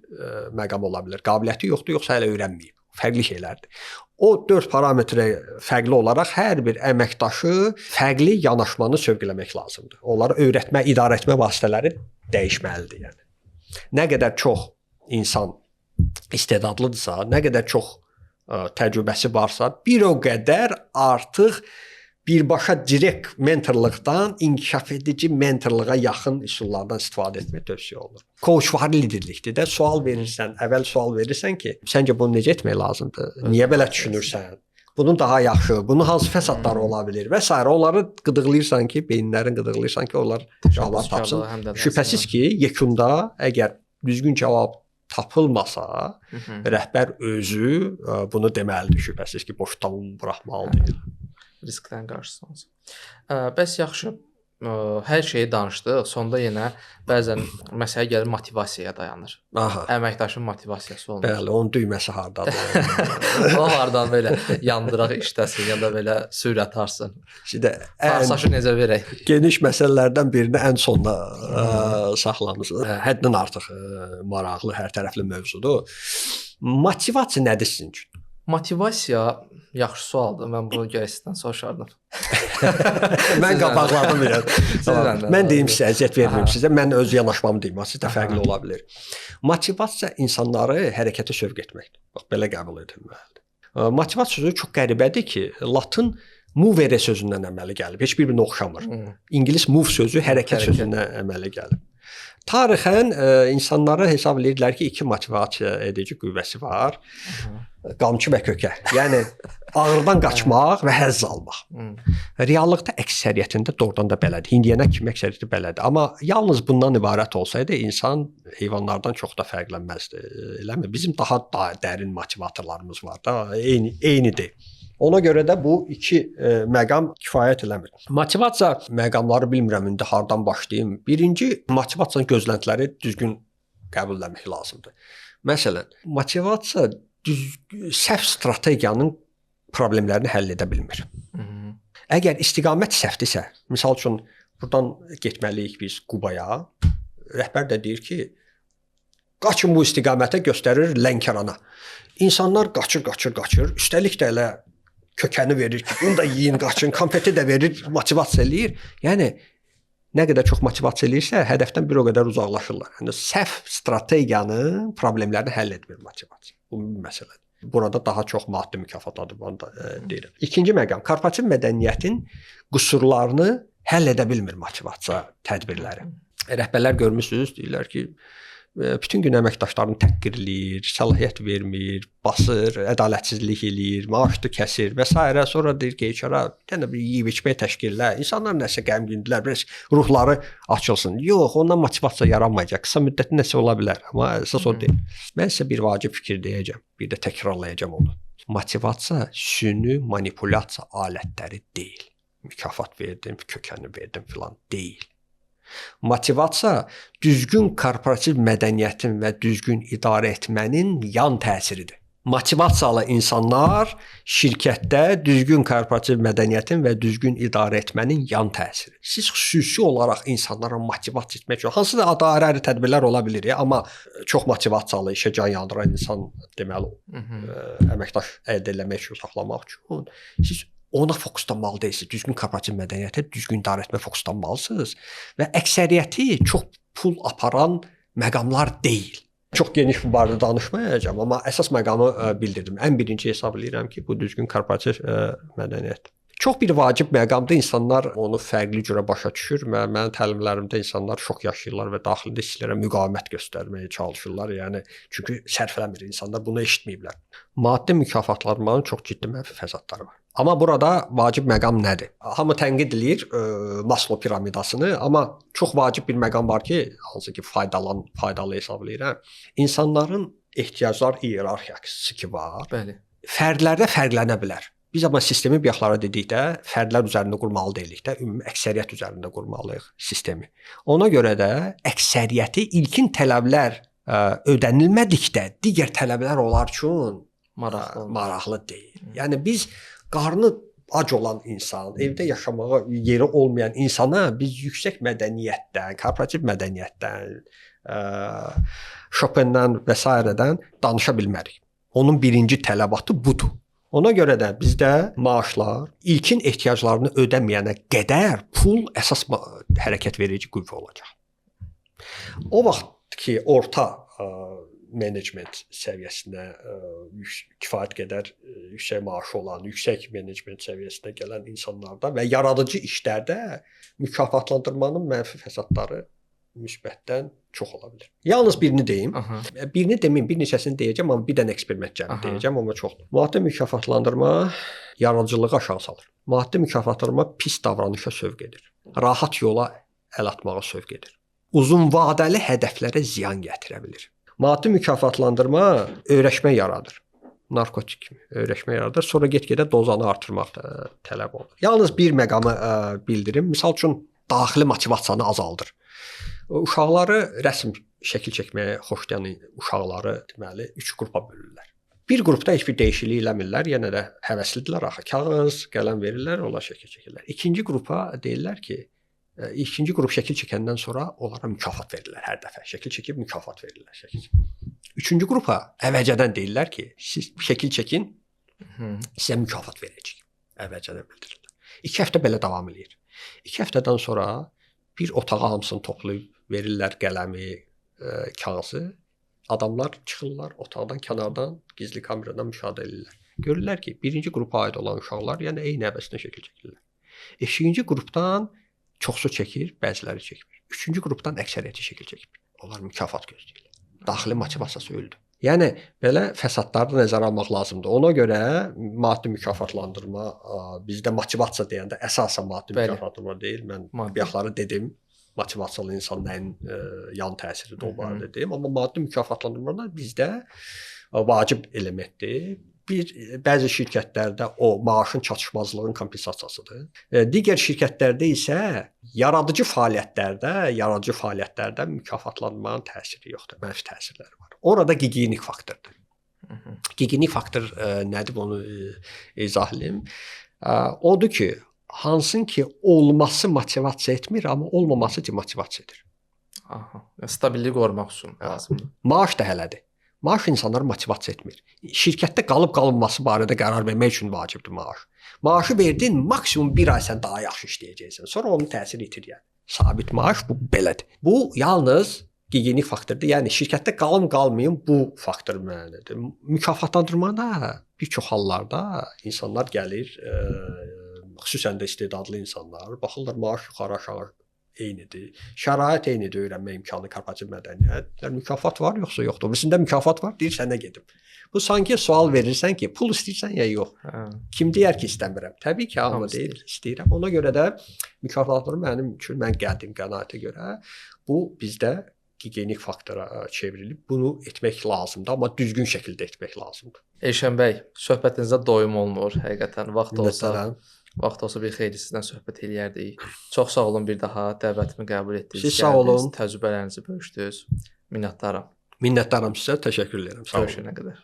məqam ola bilər. Qabiliyyəti yoxdur, yoxsa hələ öyrənməyib. Fərqli şeylərdir. O 4 parametrə fərqli olaraq hər bir əməkdaşı fərqli yanaşmanı sövqləmək lazımdır. Onları öyrətmə, idarə etmə vasitələri dəyişməlidir, yəni. Nə qədər çox insan istedadlıdırsa, nə qədər çox təcrübəsi varsa, bir o qədər artıq birbaşa direkt mentorluqdan inkişaf edici mentorluğa yaxın üsullardan istifadə etmək tövsiyə olunur. Coachvari liderlikdir də, sual verirsən, əvvəl sual verirsən ki, səncə bunu necə etmək lazımdır? Niyə belə düşünürsən? Bunun daha yaxşı, bunun hansı fəsadları ola bilər və s. Onları qıdıqlayırsan ki, beyinlərini qıdıqlayırsan ki, onlar cavab tapsın. Şübhəsiz ki, yekunda əgər düzgün cavab tapılmasa, rəhbər özü bunu deməlidir, şübhəsiz ki, boşdan buraxmalıdır. Riskdən qarşısınız. Bəs yaxşı, hər şeyi danışdıq. Sonda yenə bəzən məsələ gəlir motivasiyaya dayanır. Əməkdaşın motivasiyası olmur. Bəli, onun düyməsi hardadır? O hardan belə yandıraq işdəsin ya da belə sürət arsın. Farsaşı necə verək? Geniş məsələlərdən birini ən sonda saxlamısınız. Həddən artıq maraqlı, hər tərəfli mövzudur. Motivasiya nədir sizin üçün? Motivasiya yaxşı sualdır. Mən bunu gərəkdən soruşardım. Mən qabaqladım biraz. Mən deyim sizə, əziyyət verməyim sizə. Mən öz yanaşmamı deyim. Sizdə fərqli ola bilər. Motivasiya insanları hərəkətə sövq etməkdir. Bax, belə qəbul edilməlidir. Motivasiya sözü çox qəribədir ki, latın movere sözündən əməli gəlib. Heç bir-birinə oxşamır. İngilis move sözü hərəkət sözündən əməli gəlib. Tarixən insanları hesab edirdilər ki, 2 motivasiya edici qüvvəsi var. Qamçı və kökə. Yəni ağrıdan qaçmaq və həzz almaq. Reallıqda əksəriyyətində doğrudan da belədir. İndiyənə kimi əksəriyyəti belədir. Amma yalnız bundan ibarət olsaydı insan heyvanlardan çox da fərqlənməzdi. Eləmi? Bizim daha dərin motivatorlarımız var da, eynidir. Ona görə də bu 2 məqam kifayət eləmir. Motivasiya məqamları bilmirəm indi hardan başlayım. Birinci, motivasiyanın gözləntiləri düzgün qəbul etmək lazımdır. Məsələn, motivasiya səhv strategiyanın problemlərini həll edə bilmir. Əgər istiqamət səhvdirsə, misal üçün buradan getməliyik biz Qubaya, rəhbər də deyir ki, qaçın bu istiqamətə, göstərir Lənkərana. İnsanlar qaçır. Üstəlik də elə kökəni verir ki, bunu da yeyin, qaçın, konfeti də verir, motivasiya eləyir. Yəni nə qədər çox motivasiya eləyirsə, hədəfdən bir o qədər uzaqlaşırlar. Yəni səhv strategiyanın problemlərini həll etmir motivasiya. Bu bir məsələdir. Burada daha çox maddi mükafatladır, bunu da deyirəm. İkinci məqam, korporativ mədəniyyətin qüsurlarını həll edə bilmir motivasiya tədbirləri. Rəhbərlər görmüsünüz, deyirlər ki, bütün gün əməkdaşlarını təhqir eləyir, səlahiyyət vermir, basır, ədalətsizlik eləyir, maaşını kəsir və s. Sonra deyir ki, HR-a bir yeyib-içmək təşkilə, insanlar nəsə qəmgindilər, biraz ruhları açılsın. Yox, ondan motivasiya yaranmayacaq. Qısa müddətli nəsə ola bilər, amma əsas o deyil. Mən sizə bir vacib fikir deyəcəm, bir də təkrarlayacağam onu. Motivasiya süni manipulyasiya alətləri deyil. Mükafat verdim, kökəni verdim filan deyil. Motivasiya düzgün korporativ mədəniyyətin və düzgün idarə etmənin yan təsiridir. Motivasiyalı insanlar şirkətdə düzgün korporativ mədəniyyətin və düzgün idarə etmənin yan təsiri. Siz xüsusi olaraq insanlara motivasiya etmək üçün hansısa ayrı-ayrı tədbirlər ola bilər, amma çox motivasiyalı, işə can yandıran insan deməli əməkdaş əldə etmək üçün, saxlamaq üçün siz ona fokuslanmalı deyilsiniz. Düzgün korporativ mədəniyyətə, düzgün idarə etmə fokuslanmalısınız və əksəriyyəti çox pul aparan məqamlar deyil. Çox geniş bu barədə danışmayacağam, amma əsas məqamı bildirdim. Ən birinci hesab edirəm ki, bu düzgün korporativ mədəniyyət. Çox bir vacib məqamda insanlar onu fərqli cürə başa düşür. Mənim təlimlərimdə insanlar şok yaşayırlar və daxilində işlərə müqavimət göstərməyə çalışırlar. Yəni çünki sərf eləmir insanlar, bunu eşitməyiblər. Maddi mükafatlanmanın çox ciddi mənfi fəsadları var. Amma burada vacib məqam nədir? Hamı tənqid eləyir Maslow piramidasını, amma çox vacib bir məqam var ki, hansı ki faydalı hesab edirəm. İnsanların ehtiyaclar iyerarxiyası ki var. Bəli. Fərdlərdə fərqlənə bilər. Biz amma sistemi bayaqlara dedikdə fərdlər üzərində qurmalı deyilik də, ümumi əksəriyyət üzərində qurmalıyıq sistemi. Ona görə də əksəriyyəti ilkin tələblər ödənilmədikdə digər tələblər onlar üçün maraqlı deyil. Yəni biz qarnı ac olan insan, evdə yaşamağa yeri olmayan insana biz yüksək mədəniyyətdən, korporativ mədəniyyətdən, Chopin'dən və s.dən danışa bilmərik. Onun birinci tələbatı budur. Ona görə də bizdə maaşlar ilkin ehtiyaclarını ödəməyənə qədər pul əsas hərəkət verici qüvvə olacaq. O vaxt ki, orta menecment səviyyəsinə kifayət qədər yüksək maaşı olan, yüksək menecment səviyyəsinə gələn insanlarda və yaradıcı işlərdə mükafatlandırmanın mənfi fəsadları müsbətdən çox ola bilər. Yalnız birini deyim. Birini deməyim, bir neçəsini deyəcəm, amma bir dənə eksperiment gəlib deyəcəm, amma çoxdur. Maddi mükafatlandırma yaradıcılığı aşağı salır. Maddi mükafatlandırma pis davranışa sövq edir. Rahat yola əl atmağa sövq edir. Uzun vadəli hədəflərə ziyan gətirə bilir. Maddi mükafatlandırma öyrəşmə yaradır. Narkotik kimi öyrəşmə yaradır. Sonra get-gedə dozanı artırmaq da tələb olur. Yalnız bir məqamı bildirim. Misal üçün daxili motivasiyanı azaldır. Uşaqları rəsm şəkil çəkməyə xoşlayan uşaqları deməli 3 qrupa bölürlər. Bir qrupda heç bir dəyişiklik eləmirlər, yenə də həvəslidirlər axı. Kağız, qələm verirlər, onlar şəkil çəkirlər. İkinci qrupa deyirlər ki, ikinci qrup şəkil çəkəndən sonra onlara mükafat verirlər hər dəfə. Şəkil çəkib mükafat verirlər şəkil. Üçüncü qrupa əvvəlcədən deyirlər ki, siz şəkil çəkin, sizə mükafat verəcəyik. Əvvəlcədən bildirirlər. 2 həftə belə davam edir. 2 həftədən sonra bir otağa hamısını toplayıb verirlər qələmi, kağızı. Adamlar çıxırlar otaqdan, kənardan, gizli kameradan müşahidə edirlər. Görürlər ki, birinci qrupa aid olan uşaqlar yəni eyni həvəslə şəkil çəkirlər. İkinci qrupdan çoxsu çəkir, bəziləri çəkmir. Üçüncü qrupdan əksəriyyəti şəkil çəkmir. Onlar mükafat gözləyirlər. Daxili motivasiyası öldü. Yəni belə fəsadları nəzərə almaq lazımdır. Ona görə maddi mükafatlandırma bizdə motivasiya deyəndə əsasən maddi mükafatlandırma deyil. Mən bayaqları dedim, motivasiyalı insan nəyin yan təsiridir o barədə dedim. Amma maddi mükafatlandırma da bizdə vacib elementdir. Bəzi şirkətlərdə o maaşın çatışmazlığının kompensasiyasıdır. Digər şirkətlərdə isə yaradıcı fəaliyyətlərdə mükafatlanmanın təsiri yoxdur, mənfi təsirləri var. Orada gigiyenik faktordur. Gigiyenik faktor nədir onu izah edeyim. Odur ki, hansın ki olması motivasiya etmir, amma olmaması demotivasiya edir. Stabilliyi qorumaq üçün lazımdır. Maaş da hələdir. Maaş insanları motivasiya etmir. Şirkətdə qalıb-qalınması barədə qərar vermək üçün vacibdir maaş. Maaşı verdin, maksimum 1 ay sən daha yaxşı işləyəcəksən. Sonra onun təsiri itir yəni. Sabit maaş bu belədir. Bu yalnız gigiyenik faktordur. Yəni şirkətdə qalım-qalmayım bu faktor müəyyəndir. Mükafatlandırmada bir çox hallarda insanlar gəlir, xüsusən də istedadlı insanlar, baxırlar maaş yuxarı-aşağı eynidir. Şərait eynidir, öyrənmə imkanı, korporativ mədəniyyət. Mükafat var yoxsa yoxdur? Birisində mükafat var, deyir sənə gedim. Bu sanki sual verirsən ki, pul istəyirsən ya yox. Kim deyər ki, istəmirəm? Təbii ki, hamı deyir, istəyirəm. Ona görə də mükafatları mənim üçün mən gəldim qənaətə görə bu bizdə gigiyenik faktora çevrilib. Bunu etmək lazımdır, amma düzgün şəkildə etmək lazımdır. Elşən bəy, söhbətinizdə doyum olmur həqiqətən. Vaxt olsa bir xeyli sizdən söhbət eləyərdik. Çox sağ olun bir daha dəvətimi qəbul etdiniz. Siz sağ olun. Təcrübələrinizi bölüşdünüz. Minnətdaram. Minnətdaram sizə, təşəkkür edirəm. Sağ olun. Görüşənə qədər.